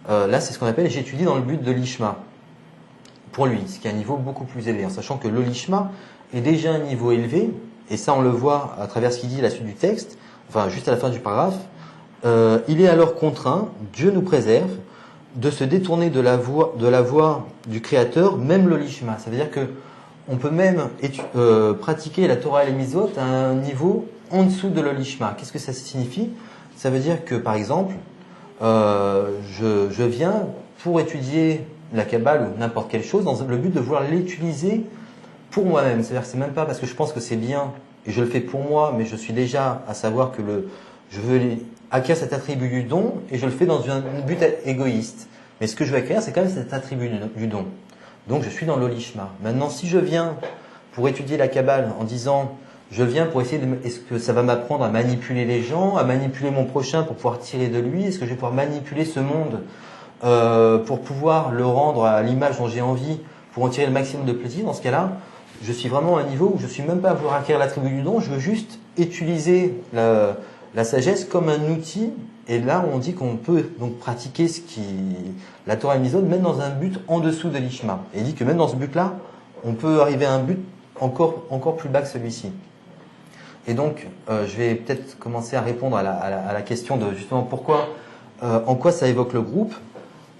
Là, c'est ce qu'on appelle j'étudie dans le but de l'Ishma. Pour lui, ce qui est un niveau beaucoup plus élevé, en sachant que le l'Ishma est déjà un niveau élevé, et ça on le voit à travers ce qu'il dit à la suite du texte, enfin juste à la fin du paragraphe. Il est alors contraint, Dieu nous préserve, de se détourner de la voie du Créateur, même le l'Ishma. Ça veut dire que on peut même pratiquer la Torah et les mitzvot à un niveau en dessous de l'Olishma. Qu'est-ce que ça signifie? Ça veut dire que, par exemple, je viens pour étudier la Kabbale ou n'importe quelle chose dans le but de vouloir l'utiliser pour moi-même. C'est-à-dire que c'est même pas parce que je pense que c'est bien et je le fais pour moi, mais je suis déjà à savoir que je veux acquérir cet attribut du don et je le fais dans un but égoïste. Mais ce que je veux acquérir, c'est quand même cet attribut du don. Donc je suis dans l'Olishma. Maintenant, si je viens pour étudier la Kabbale en disant je viens pour essayer est-ce que ça va m'apprendre à manipuler les gens, à manipuler mon prochain pour pouvoir tirer de lui, est-ce que je vais pouvoir manipuler ce monde pour pouvoir le rendre à l'image dont j'ai envie, pour en tirer le maximum de plaisir, dans ce cas-là, je suis vraiment à un niveau où je suis même pas à vouloir acquérir l'attribut du don, je veux juste utiliser la sagesse comme un outil. Et là, on dit qu'on peut donc pratiquer la Torah et les mitzvot, même dans un but en dessous de l'Ishma. Et il dit que même dans ce but-là, on peut arriver à un but encore plus bas que celui-ci. Et donc, je vais peut-être commencer à répondre à la question de justement pourquoi, en quoi ça évoque le groupe.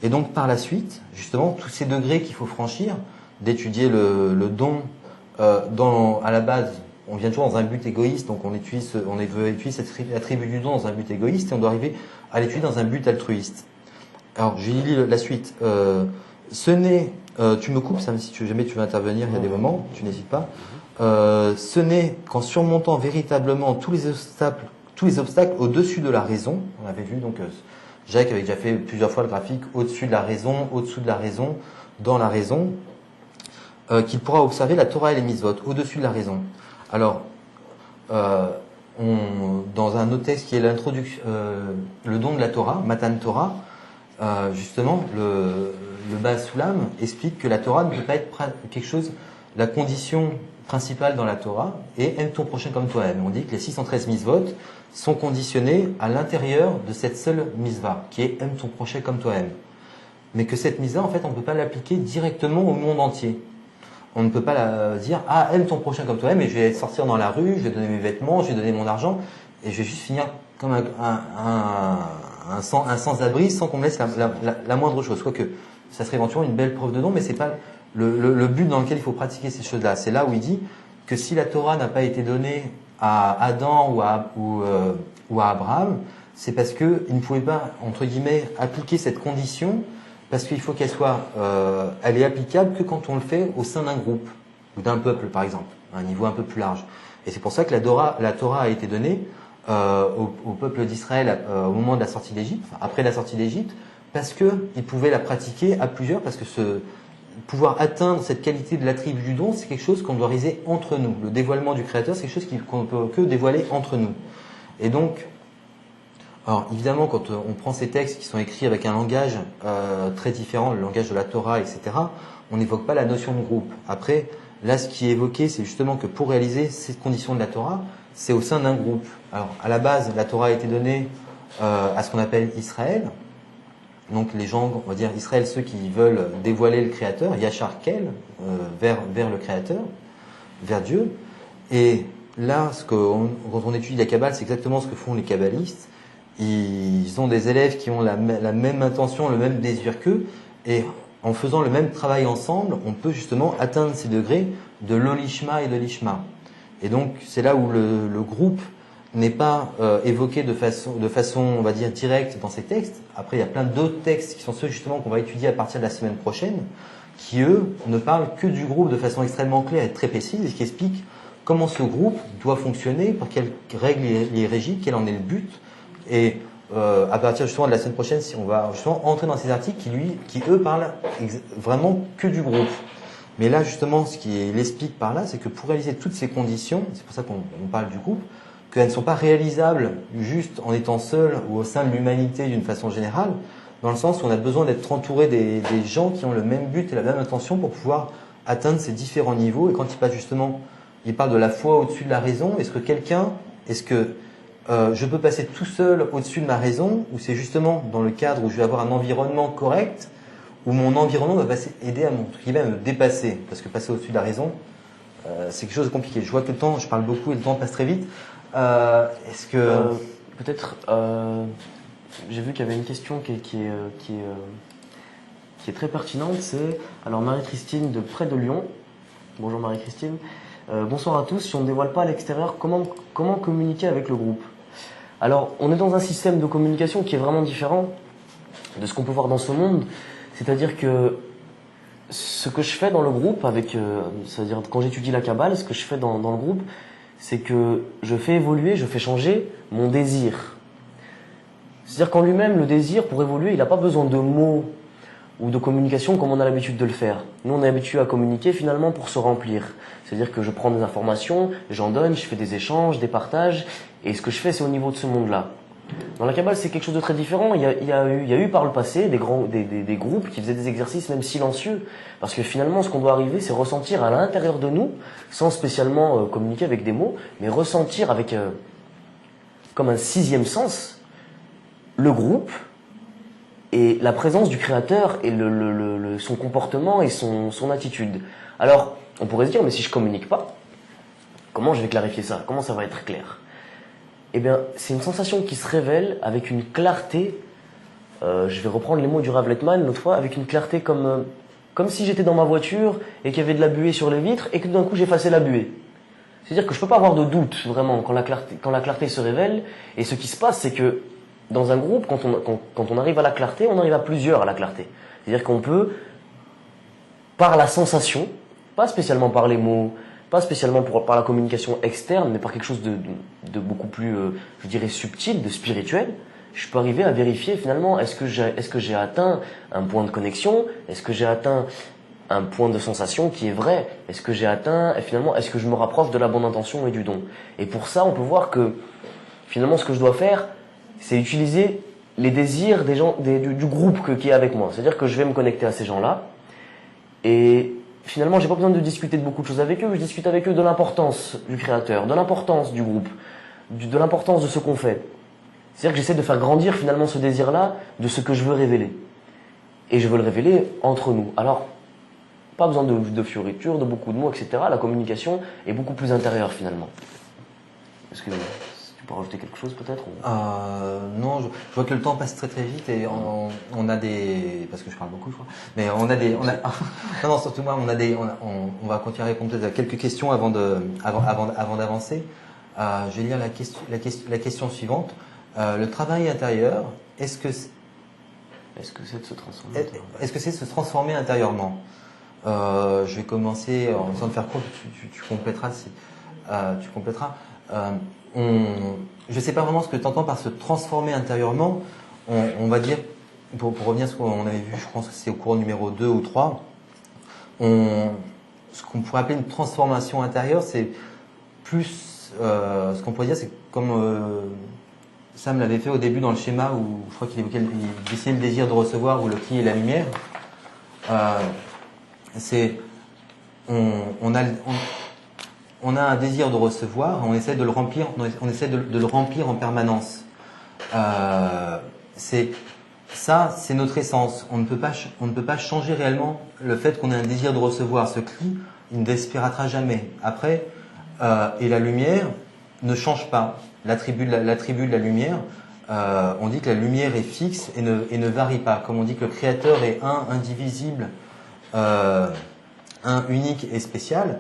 Et donc, par la suite, justement, tous ces degrés qu'il faut franchir, d'étudier le don à la base. On vient toujours dans un but égoïste, donc on veut étudier cet attribut du don dans un but égoïste et on doit arriver à l'étudier dans un but altruiste. Alors, je lis la suite. Tu me coupes, Sam, si jamais tu veux intervenir, il y a des moments, tu n'hésites pas. Ce n'est qu'en surmontant véritablement tous les obstacles au-dessus de la raison. On avait vu, donc, Jacques avait déjà fait plusieurs fois le graphique au-dessus de la raison, au-dessous de la raison, dans la raison, qu'il pourra observer la Torah et les mitzvot, au-dessus de la raison. Alors, dans un autre texte qui est l'introduction, le don de la Torah, Matan Torah, justement, le Baal Sulam explique que la Torah ne peut pas être quelque chose, la condition principale dans la Torah est aime ton prochain comme toi-même. On dit que les 613 mitzvot sont conditionnés à l'intérieur de cette seule mitzvah, qui est aime ton prochain comme toi-même. Mais que cette mitzvah, en fait, on ne peut pas l'appliquer directement au monde entier. On ne peut pas dire « Ah, aime ton prochain comme toi-même et je vais sortir dans la rue, je vais donner mes vêtements, je vais donner mon argent et je vais juste finir comme un sans-abri sans qu'on me laisse la moindre chose. » Quoique, ça serait éventuellement une belle preuve de don, mais c'est pas le but dans lequel il faut pratiquer ces choses-là. C'est là où il dit que si la Torah n'a pas été donnée à Adam ou à Abraham, c'est parce qu'il ne pouvait pas, entre guillemets, appliquer cette condition parce qu'il faut qu'elle elle est applicable que quand on le fait au sein d'un groupe ou d'un peuple, par exemple, à un niveau un peu plus large. Et c'est pour ça que la Torah a été donnée au peuple d'Israël au moment de la sortie d'Égypte, enfin, après la sortie d'Égypte, parce qu'ils pouvaient la pratiquer à plusieurs, parce que pouvoir atteindre cette qualité de l'attribut du don, c'est quelque chose qu'on doit réaliser entre nous. Le dévoilement du Créateur, c'est quelque chose qu'on ne peut que dévoiler entre nous. Et donc, alors évidemment, quand on prend ces textes qui sont écrits avec un langage très différent, le langage de la Torah, etc., on n'évoque pas la notion de groupe. Après, là, ce qui est évoqué, c'est justement que pour réaliser cette condition de la Torah, c'est au sein d'un groupe. Alors, à la base, la Torah a été donnée à ce qu'on appelle Israël. Donc les gens, on va dire Israël, ceux qui veulent dévoiler le Créateur, Yachar Kel, vers le Créateur, vers Dieu. Et là, quand on étudie la Kabbale, c'est exactement ce que font les kabbalistes. Ils ont des élèves qui ont la même intention, le même désir qu'eux, et en faisant le même travail ensemble, on peut justement atteindre ces degrés de l'olishma et de l'ishma. Et donc, c'est là où le groupe n'est pas évoqué de façon, on va dire, directe dans ces textes. Après, il y a plein d'autres textes qui sont ceux justement qu'on va étudier à partir de la semaine prochaine, qui eux ne parlent que du groupe de façon extrêmement claire et très précise, et qui expliquent comment ce groupe doit fonctionner, par quelles règles il est régi, quel en est le but. Et à partir justement de la semaine prochaine, si on va justement entrer dans ces articles qui eux parlent vraiment que du groupe. Mais là justement, ce qu'il explique par là, c'est que pour réaliser toutes ces conditions, c'est pour ça qu'on parle du groupe, qu'elles ne sont pas réalisables juste en étant seul ou au sein de l'humanité d'une façon générale, dans le sens où on a besoin d'être entouré des gens qui ont le même but et la même intention pour pouvoir atteindre ces différents niveaux. Et quand il parle de la foi au-dessus de la raison, est-ce que je peux passer tout seul au-dessus de ma raison, ou c'est justement dans le cadre où je vais avoir un environnement correct, où mon environnement va aider à me dépasser, parce que passer au-dessus de la raison, c'est quelque chose de compliqué. Je vois que le temps, je parle beaucoup et le temps passe très vite. Est-ce que peut-être j'ai vu qu'il y avait une question qui est très pertinente. C'est alors Marie-Christine de près de Lyon. Bonjour Marie-Christine. Bonsoir à tous. Si on ne dévoile pas à l'extérieur, comment communiquer avec le groupe? Alors, on est dans un système de communication qui est vraiment différent de ce qu'on peut voir dans ce monde. C'est-à-dire que ce que je fais dans le groupe, c'est-à-dire quand j'étudie la Kabbale, ce que je fais dans le groupe, c'est que je fais évoluer, je fais changer mon désir. C'est-à-dire qu'en lui-même, le désir, pour évoluer, il n'a pas besoin de mots ou de communication comme on a l'habitude de le faire. Nous, on est habitué à communiquer finalement pour se remplir. C'est-à-dire que je prends des informations, j'en donne, je fais des échanges, des partages, et ce que je fais, c'est au niveau de ce monde-là. Dans la Kabbale, c'est quelque chose de très différent. Il y a eu par le passé des groupes qui faisaient des exercices même silencieux. Parce que finalement, ce qu'on doit arriver, c'est ressentir à l'intérieur de nous, sans spécialement communiquer avec des mots, mais ressentir avec, comme un sixième sens, le groupe et la présence du créateur et son comportement et son attitude. Alors, on pourrait se dire, mais si je communique pas, comment je vais clarifier ça? Comment ça va être clair? Eh bien, c'est une sensation qui se révèle avec une clarté, je vais reprendre les mots du Rav Letman l'autre fois, avec une clarté comme si j'étais dans ma voiture et qu'il y avait de la buée sur les vitres et que d'un coup j'effaçais la buée. C'est-à-dire que je peux pas avoir de doute vraiment quand la clarté se révèle. Et ce qui se passe, c'est que dans un groupe, quand on arrive à la clarté, on arrive à plusieurs à la clarté. C'est-à-dire qu'on peut, par la sensation, pas spécialement par les mots, pas spécialement par la communication externe, mais par quelque chose de beaucoup plus, je dirais, subtil, de spirituel, je peux arriver à vérifier finalement, est-ce que j'ai atteint un point de connexion? Est-ce que j'ai atteint un point de sensation qui est vrai? Est-ce que j'ai atteint, et finalement, est-ce que je me rapproche de la bonne intention et du don? Et pour ça, on peut voir que finalement, ce que je dois faire, c'est utiliser les désirs des gens, du groupe qui est avec moi. C'est-à-dire que je vais me connecter à ces gens-là, et finalement, j'ai pas besoin de discuter de beaucoup de choses avec eux, je discute avec eux de l'importance du créateur, de l'importance du groupe, de l'importance de ce qu'on fait. C'est-à-dire que j'essaie de faire grandir finalement ce désir-là de ce que je veux révéler. Et je veux le révéler entre nous. Alors, pas besoin de fioritures, de beaucoup de mots, etc. La communication est beaucoup plus intérieure finalement. Est-ce que tu peux rajouter quelque chose peut-être Non, je vois que le temps passe très très vite et on a des... Parce que je parle beaucoup, je crois. Mais on a des... non, surtout moi, on va continuer à répondre à quelques questions avant d'avancer. Je vais lire la question suivante. Le travail intérieur, est-ce que c'est de se transformer intérieurement? Est-ce que c'est se transformer intérieurement? Je vais commencer en essayant de faire court, tu compléteras si tu compléteras. Je ne sais pas vraiment ce que tu entends par se transformer intérieurement. On va dire, pour revenir à ce qu'on avait vu, je pense que c'est au cours numéro 2 ou 3, ce qu'on pourrait appeler une transformation intérieure, c'est plus, ce qu'on pourrait dire, c'est comme Sam l'avait fait au début dans le schéma où je crois qu'il évoquait, il dessinait le désir de recevoir ou le qui et la lumière. On a un désir de recevoir, on essaie de le remplir, de le remplir en permanence. C'est notre essence. On ne peut pas changer réellement le fait qu'on ait un désir de recevoir. Ce cri, il ne disparaîtra jamais. Après, et la lumière ne change pas. L'attribut de la lumière, on dit que la lumière est fixe et ne varie pas. Comme on dit que le Créateur est un, indivisible, un, unique et spécial.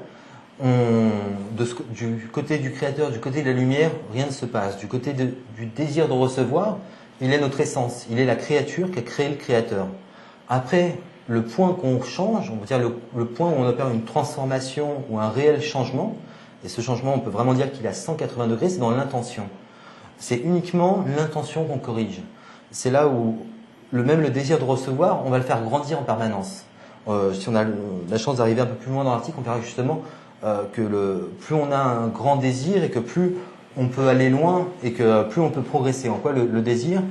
Du côté du Créateur, du côté de la lumière, rien ne se passe. Du côté du désir de recevoir, il est notre essence. Il est la créature qui a créé le Créateur. Après, le point qu'on change, on va dire le point où on opère une transformation ou un réel changement, et ce changement, on peut vraiment dire qu'il est à 180 degrés, c'est dans l'intention. C'est uniquement l'intention qu'on corrige. C'est là où le désir de recevoir, on va le faire grandir en permanence. Si on a la chance d'arriver un peu plus loin dans l'article, on verra justement que plus on a un grand désir et que plus on peut aller loin et que plus on peut progresser. En quoi le désir,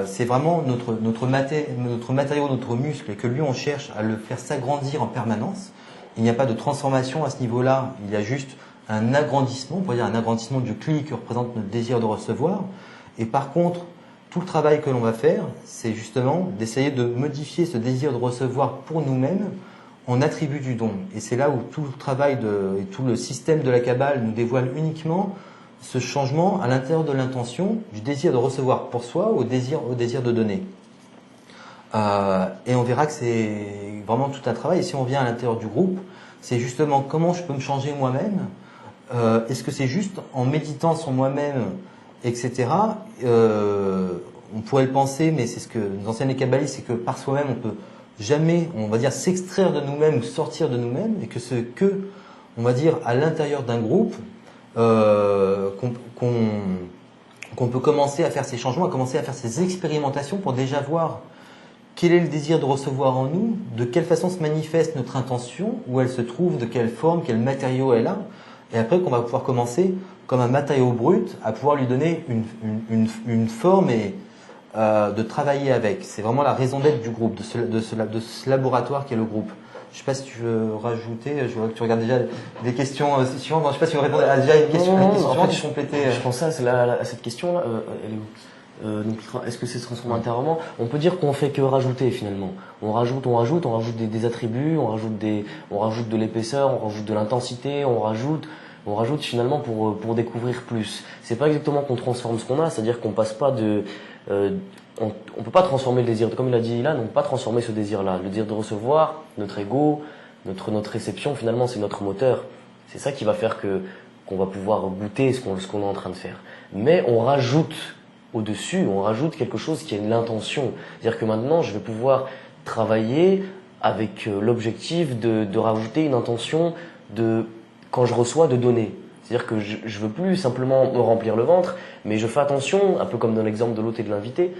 c'est vraiment notre matériau, notre muscle, et que lui on cherche à le faire s'agrandir en permanence. il n'y a pas de transformation à ce niveau-là. Il y a juste un agrandissement, on pourrait dire un agrandissement du cli qui représente notre désir de recevoir. Et par contre, tout le travail que l'on va faire, c'est justement d'essayer de modifier ce désir de recevoir pour nous-mêmes en attribut du don. Et c'est là où tout le travail et tout le système de la Kabbale nous dévoile uniquement ce changement à l'intérieur de l'intention, du désir de recevoir pour soi au désir de donner. Et on verra que c'est vraiment tout un travail. Et si on vient à l'intérieur du groupe, c'est justement comment je peux me changer moi-même. Est-ce que c'est juste en méditant sur moi-même, etc. On pourrait le penser, mais c'est ce que nous enseignent les kabbalistes, c'est que par soi-même, on peut jamais, on va dire, s'extraire de nous-mêmes ou sortir de nous-mêmes, et que ce que, on va dire, à l'intérieur d'un groupe, qu'on peut commencer à faire ces changements, à commencer à faire ces expérimentations pour déjà voir quel est le désir de recevoir en nous, de quelle façon se manifeste notre intention, où elle se trouve, de quelle forme, quel matériau elle a, et après qu'on va pouvoir commencer, comme un matériau brut, à pouvoir lui donner une forme et de travailler avec. C'est vraiment la raison d'être du groupe, de ce laboratoire qu'est le groupe. Je ne sais pas si tu veux rajouter, je vois que tu regardes déjà des questions suivantes. Je ne sais pas si tu veux répondre à déjà une question suivante, compléter. Je pense à cette question-là. Donc, est-ce que c'est se transformer intérieurement? On peut dire qu'on fait que rajouter finalement. On rajoute des attributs, on rajoute de l'épaisseur, on rajoute de l'intensité, on rajoute finalement pour découvrir plus. C'est pas exactement qu'on transforme ce qu'on a, c'est-à-dire qu'on passe pas on peut pas transformer le désir, comme il a dit Ilan, on peut pas transformer ce désir-là. Le désir de recevoir, notre ego, notre réception, finalement, c'est notre moteur. C'est ça qui va faire qu'on va pouvoir goûter ce qu'on est en train de faire. Mais on rajoute au-dessus, on rajoute quelque chose qui est l'intention. C'est-à-dire que maintenant, je vais pouvoir travailler avec l'objectif de rajouter une intention quand je reçois, de donner. C'est-à-dire que je veux plus simplement me remplir le ventre, mais je fais attention, un peu comme dans l'exemple de l'hôte et de l'invité,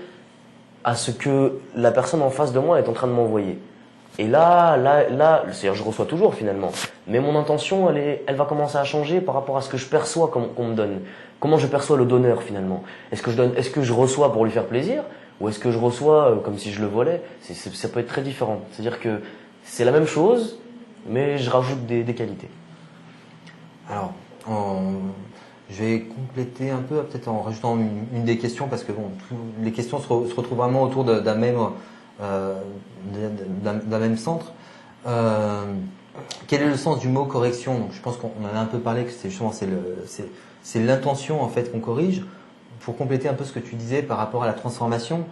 à ce que la personne en face de moi est en train de m'envoyer. Et là, c'est-à-dire je reçois toujours finalement, mais mon intention, elle va commencer à changer par rapport à ce que je perçois qu'on me donne. Comment je perçois le donneur finalement? Est-ce que je reçois pour lui faire plaisir, ou est-ce que je reçois comme si je le volais? Ça peut être très différent. C'est-à-dire que c'est la même chose, mais je rajoute des qualités. Alors, je vais compléter un peu, peut-être en rajoutant une des questions, parce que bon, les questions se retrouvent vraiment autour d'un même centre. Quel est le sens du mot correction? Donc, je pense qu'on en a un peu parlé, que c'est l'intention en fait qu'on corrige. Pour compléter un peu ce que tu disais par rapport à la transformation,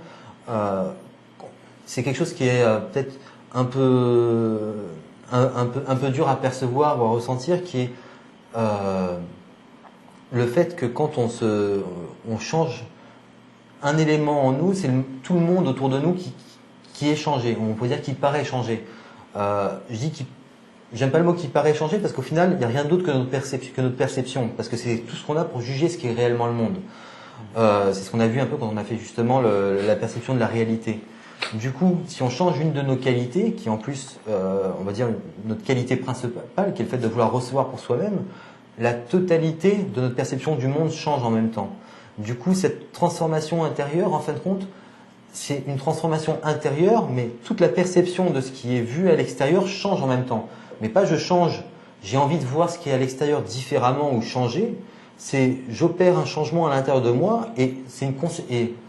c'est quelque chose qui est peut-être un peu dur à percevoir ou à ressentir, qui est le fait que quand on change un élément en nous, c'est tout le monde autour de nous qui est changé. On peut dire qu'il paraît changé. J'aime pas le mot qui paraît changé, parce qu'au final, il n'y a rien d'autre que notre perception, parce que c'est tout ce qu'on a pour juger ce qui est réellement le monde. C'est ce qu'on a vu un peu quand on a fait justement la perception de la réalité. Du coup, si on change une de nos qualités, qui en plus, on va dire notre qualité principale, qui est le fait de vouloir recevoir pour soi-même, la totalité de notre perception du monde change en même temps. Du coup, cette transformation intérieure, en fin de compte, c'est une transformation intérieure, mais toute la perception de ce qui est vu à l'extérieur change en même temps. Mais pas je change, j'ai envie de voir ce qui est à l'extérieur différemment ou changer. C'est j'opère un changement à l'intérieur de moi, et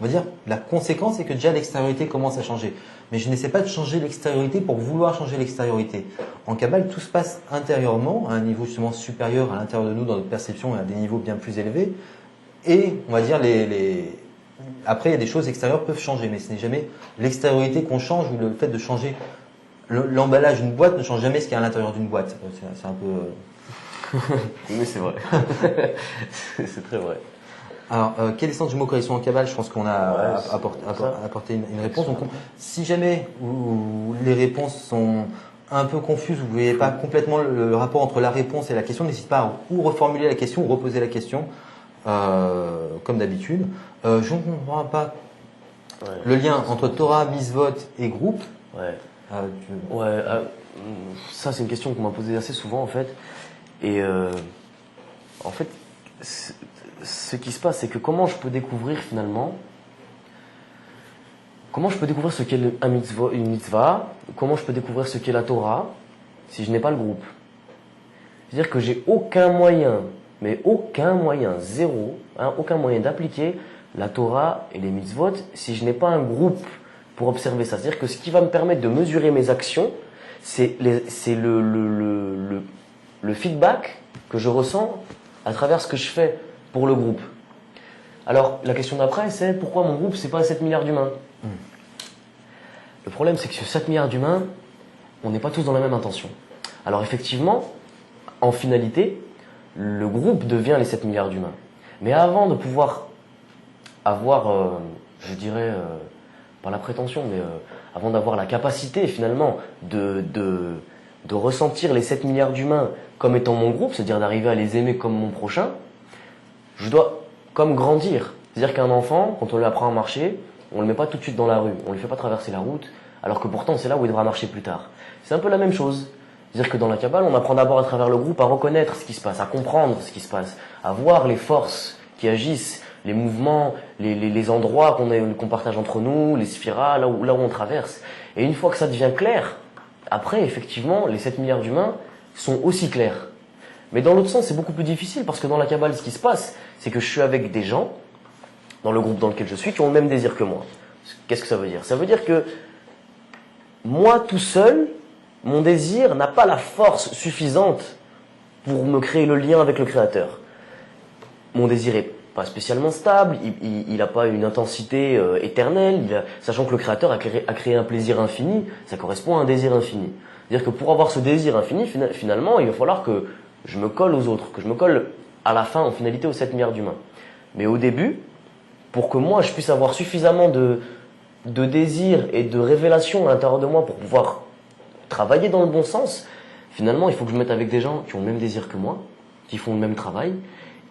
on va dire la conséquence, c'est que déjà l'extériorité commence à changer. Mais je n'essaie pas de changer l'extériorité pour vouloir changer l'extériorité. En Kabbale, tout se passe intérieurement, à un niveau justement supérieur à l'intérieur de nous, dans notre perception, et à des niveaux bien plus élevés. Et on va dire après, il y a des choses extérieures peuvent changer, mais ce n'est jamais l'extériorité qu'on change, ou le fait de changer l'emballage d'une boîte ne change jamais ce qu'il y a à l'intérieur d'une boîte. C'est un peu... Oui, c'est vrai. C'est très vrai. Alors, quel est le sens du mot correction en Kabbale? Je pense qu'on a apporté une réponse. Donc, si jamais les réponses sont un peu confuses, vous ne voyez pas complètement le rapport entre la réponse et la question, n'hésitez pas à ou reformuler la question ou reposer la question, comme d'habitude. Je ne comprends pas le lien entre Torah, Mitzvot et groupe. Ça, c'est une question qu'on m'a posée assez souvent en fait. Et en fait, ce qui se passe, c'est que comment je peux découvrir finalement, ce qu'est une mitzvah, comment je peux découvrir ce qu'est la Torah, si je n'ai pas le groupe. C'est-à-dire que j'ai aucun moyen, mais aucun moyen, zéro, aucun moyen d'appliquer la Torah et les mitzvot si je n'ai pas un groupe pour observer ça. C'est-à-dire que ce qui va me permettre de mesurer mes actions, c'est le feedback que je ressens à travers ce que je fais pour le groupe. Alors, la question d'après, c'est pourquoi mon groupe, c'est pas 7 milliards d'humains? Le problème, c'est que sur 7 milliards d'humains, on n'est pas tous dans la même intention. Alors, effectivement, en finalité, le groupe devient les 7 milliards d'humains. Mais avant de pouvoir avoir, je dirais, pas la prétention, mais avant d'avoir la capacité, finalement, de ressentir les 7 milliards d'humains comme étant mon groupe, c'est-à-dire d'arriver à les aimer comme mon prochain, je dois comme grandir. C'est-à-dire qu'un enfant, quand on lui apprend à marcher, on ne le met pas tout de suite dans la rue, on ne lui fait pas traverser la route, alors que pourtant c'est là où il devra marcher plus tard. C'est un peu la même chose. C'est-à-dire que dans la Kabbale, on apprend d'abord à travers le groupe à reconnaître ce qui se passe, à comprendre ce qui se passe, à voir les forces qui agissent, les mouvements, les endroits qu'on partage entre nous, les sphiras, là où on traverse. Et une fois que ça devient clair, après, effectivement, les 7 milliards d'humains sont aussi clairs. Mais dans l'autre sens, c'est beaucoup plus difficile parce que dans la Kabbale, ce qui se passe, c'est que je suis avec des gens, dans le groupe dans lequel je suis, qui ont le même désir que moi. Qu'est-ce que ça veut dire? Ça veut dire que moi, tout seul, mon désir n'a pas la force suffisante pour me créer le lien avec le Créateur. Mon désir est pas spécialement stable, il n'a pas une intensité éternelle, sachant que le Créateur a créé un plaisir infini, ça correspond à un désir infini. C'est-à-dire que pour avoir ce désir infini, finalement, il va falloir que je me colle aux autres, que je me colle à la fin, en finalité, aux 7 milliards d'humains. Mais au début, pour que moi, je puisse avoir suffisamment de désir et de révélation à l'intérieur de moi pour pouvoir travailler dans le bon sens, finalement, il faut que je me mette avec des gens qui ont le même désir que moi, qui font le même travail.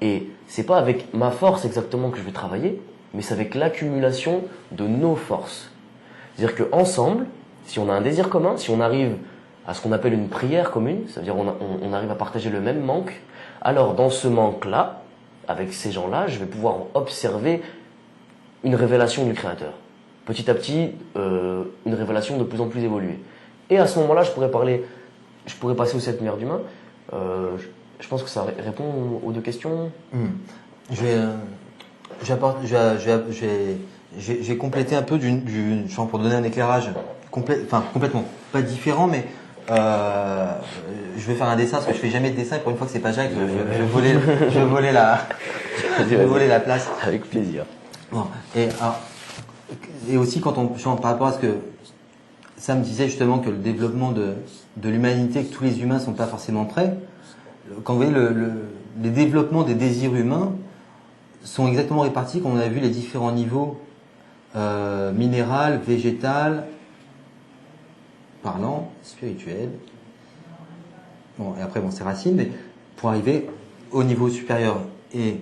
Et c'est pas avec ma force exactement que je vais travailler, mais c'est avec l'accumulation de nos forces. C'est-à-dire qu'ensemble, si on a un désir commun, si on arrive à ce qu'on appelle une prière commune, c'est-à-dire on arrive à partager le même manque, alors dans ce manque-là, avec ces gens-là, je vais pouvoir observer une révélation du Créateur. Petit à petit, une révélation de plus en plus évoluée. Et à ce moment-là, je pourrais passer aux 7 milliards d'humains. Je pense que ça répond aux deux questions. J'ai complété un peu pour donner un éclairage complètement pas différent, mais je vais faire un dessin parce que je fais jamais de dessin et pour une fois que c'est pas Jacques, je vais voler la place. Avec plaisir. Bon, et aussi par rapport à ce que Sam disait justement que le développement de l'humanité, que tous les humains sont pas forcément prêts. Quand vous voyez les développements des désirs humains sont exactement répartis, comme on a vu les différents niveaux minéral, végétal, parlant, spirituel. Bon, et après, c'est racine, mais pour arriver au niveau supérieur. Et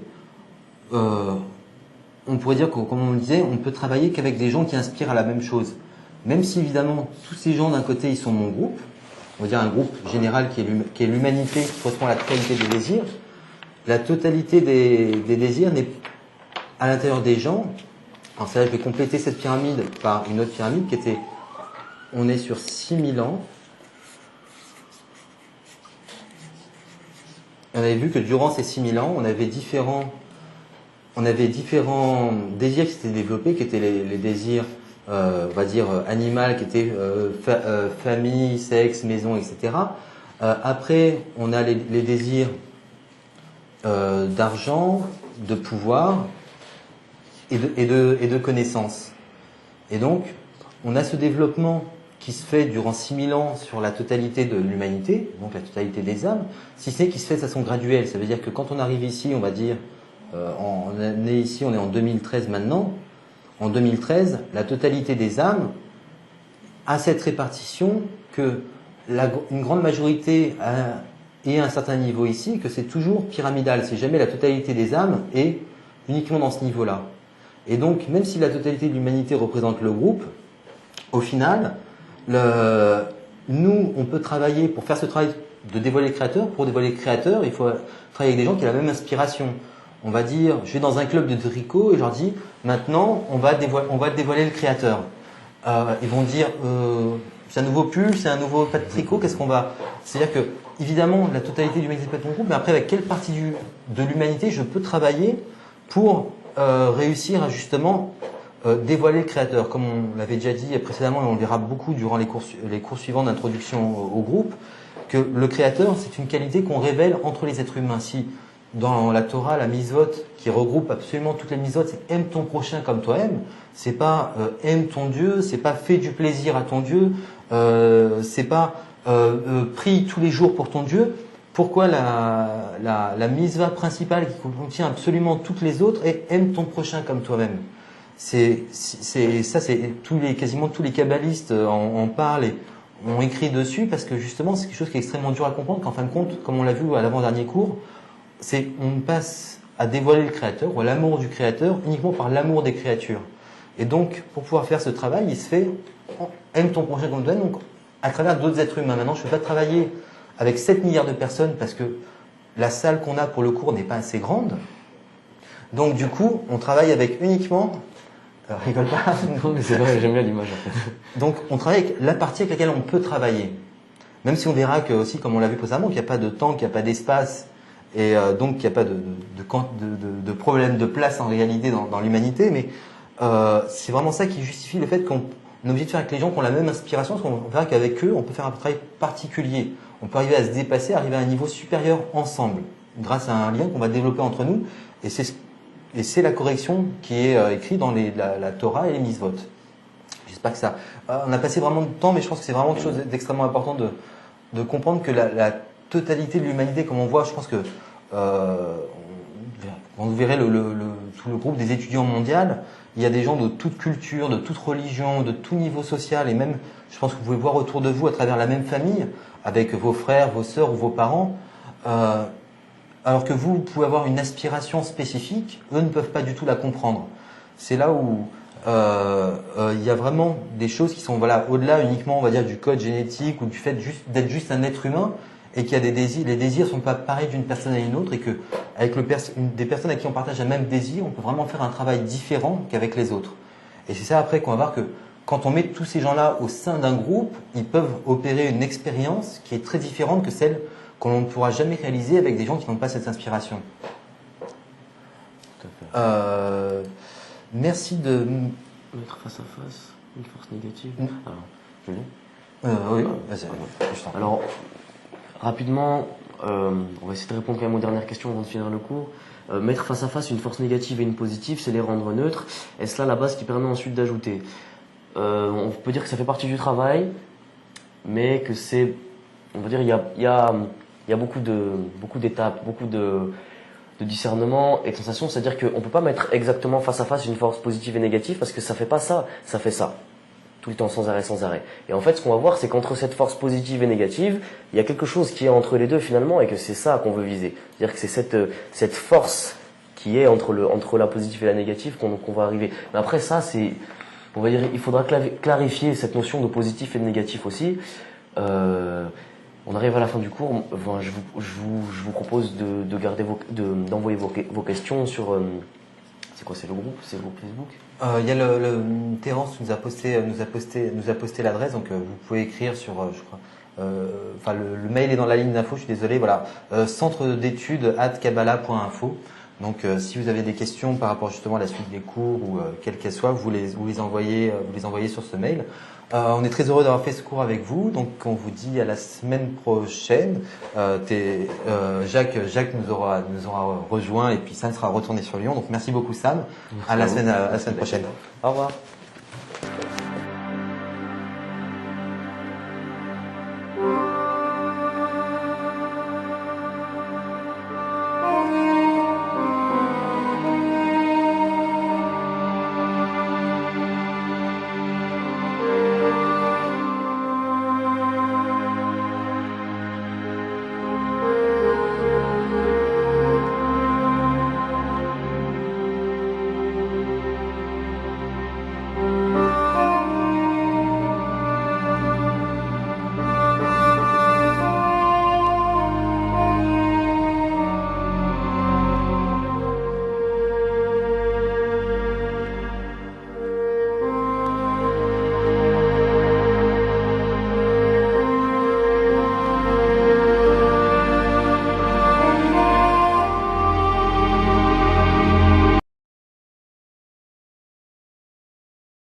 on pourrait dire que, comme on le disait, on peut travailler qu'avec des gens qui inspirent à la même chose. Même si évidemment, tous ces gens d'un côté, ils sont mon groupe, on va dire un groupe général qui est l'humanité, qui correspond à la totalité des désirs, la totalité des désirs n'est à l'intérieur des gens. Alors ça, je vais compléter cette pyramide par une autre pyramide qui était, on est sur 6000 ans. On avait vu que durant ces 6000 ans, on avait différents désirs qui s'étaient développés, qui étaient les désirs, on va dire, animal, qui étaient famille, sexe, maison, etc. Après, on a les désirs d'argent, de pouvoir et de connaissance. Et donc, on a ce développement qui se fait durant 6000 ans sur la totalité de l'humanité, donc la totalité des âmes, si c'est qui se fait de façon graduelle. Ça veut dire que quand on arrive ici, on va dire, on est en 2013 maintenant. En 2013, la totalité des âmes a cette répartition que une grande majorité est à un certain niveau ici, que c'est toujours pyramidal. C'est jamais la totalité des âmes est uniquement dans ce niveau-là. Et donc, même si la totalité de l'humanité représente le groupe, au final, nous, on peut travailler pour faire ce travail de dévoiler le Créateur. Pour dévoiler le Créateur, il faut travailler avec des gens qui ont la même inspiration. On va dire, je vais dans un club de tricot et je leur dis, maintenant, on va dévoiler le Créateur. Ils vont dire, c'est un nouveau pull, c'est un nouveau pas de tricot, qu'est-ce qu'on va... C'est-à-dire que, évidemment, la totalité de l'humanité peut être mon groupe, mais après, avec quelle partie de l'humanité je peux travailler pour réussir à justement dévoiler le créateur. Comme on l'avait déjà dit précédemment, et on le verra beaucoup durant les cours suivants d'introduction au groupe, que le créateur, c'est une qualité qu'on révèle entre les êtres humains. Si dans la Torah, la mitzvot, qui regroupe absolument toutes les mitzvot, c'est aime ton prochain comme toi-même. C'est pas aime ton Dieu, c'est pas fais du plaisir à ton Dieu, c'est pas prie tous les jours pour ton Dieu. Pourquoi la mitzvah principale qui contient absolument toutes les autres est aime ton prochain comme toi-même. Quasiment tous les kabbalistes en parlent et ont écrit dessus parce que justement c'est quelque chose qui est extrêmement dur à comprendre. Qu'en fin de compte, comme on l'a vu à l'avant-dernier cours, on passe à dévoiler le créateur ou à l'amour du créateur uniquement par l'amour des créatures. Et donc, pour pouvoir faire ce travail, il se fait aime ton prochain comme toi-même, donc à travers d'autres êtres humains. Maintenant, je ne peux pas travailler avec 7 milliards de personnes parce que la salle qu'on a pour le cours n'est pas assez grande. Donc, du coup, on travaille avec uniquement... rigole pas. Non, mais c'est vrai, j'aime bien l'image. En fait. Donc, on travaille avec la partie avec laquelle on peut travailler. Même si on verra que aussi, comme on l'a vu précédemment, qu'il n'y a pas de temps, qu'il n'y a pas d'espace, et donc qu'il n'y a pas de problème de place en réalité dans l'humanité. Mais c'est vraiment ça qui justifie le fait qu'on est obligé de faire avec les gens qui ont la même inspiration, parce qu'on verra qu'avec eux, on peut faire un travail particulier. On peut arriver à se dépasser, arriver à un niveau supérieur ensemble, grâce à un lien qu'on va développer entre nous. Et c'est la correction qui est écrite dans la Torah et les mitzvot. J'espère que ça... on a passé vraiment de temps, mais je pense que c'est vraiment quelque chose d'extrêmement important de comprendre que la totalité de l'humanité, comme on voit, je pense que quand vous verrez tout le groupe des étudiants mondiaux, il y a des gens de toute culture, de toute religion, de tout niveau social, et même, je pense que vous pouvez voir autour de vous, à travers la même famille, avec vos frères, vos sœurs ou vos parents, alors que vous pouvez avoir une aspiration spécifique, eux ne peuvent pas du tout la comprendre. C'est là où il y a vraiment des choses qui sont au-delà uniquement, on va dire, du code génétique ou du fait d'être juste un être humain, et qu'il y a des désirs. Les désirs sont pas pareils d'une personne à une autre, et que avec des personnes avec qui on partage un même désir, on peut vraiment faire un travail différent qu'avec les autres. Et c'est ça après qu'on va voir que quand on met tous ces gens-là au sein d'un groupe, ils peuvent opérer une expérience qui est très différente que celle qu'on ne pourra jamais réaliser avec des gens qui n'ont pas cette inspiration. Tout à fait. Merci de... Mettre face à face, une force négative. Alors, je lis. Oui, alors, rapidement, on va essayer de répondre quand même aux dernières questions avant de finir le cours. Mettre face à face une force négative et une positive, c'est les rendre neutres. Est-ce là la base qui permet ensuite d'ajouter on peut dire que ça fait partie du travail, mais que c'est, on va dire, il y a beaucoup d'étapes, beaucoup de discernement et de sensations. C'est-à-dire qu'on ne peut pas mettre exactement face à face une force positive et négative parce que ça fait pas ça, ça fait ça. Tout le temps, sans arrêt, sans arrêt. Et en fait, ce qu'on va voir, c'est qu'entre cette force positive et négative, il y a quelque chose qui est entre les deux finalement, et que c'est ça qu'on veut viser. C'est-à-dire que c'est cette force qui est entre la positive et la négative qu'on va arriver. Mais après ça, on va dire, il faudra clarifier cette notion de positif et de négatif aussi. On arrive à la fin du cours. Enfin, je vous propose d'envoyer vos questions sur. C'est quoi, c'est le groupe Facebook? Il y a Terence nous a posté l'adresse, donc vous pouvez écrire sur, je crois, le mail est dans la ligne d'info, je suis désolé, voilà, centre d'études @kabbalah.info. Donc si vous avez des questions par rapport justement à la suite des cours ou quelles qu'elles soient, vous les envoyez sur ce mail. On est très heureux d'avoir fait ce cours avec vous, donc on vous dit à la semaine prochaine. Jacques nous aura rejoint et puis Sam sera retourné sur Lyon. Donc merci beaucoup Sam. À la semaine prochaine. Au revoir.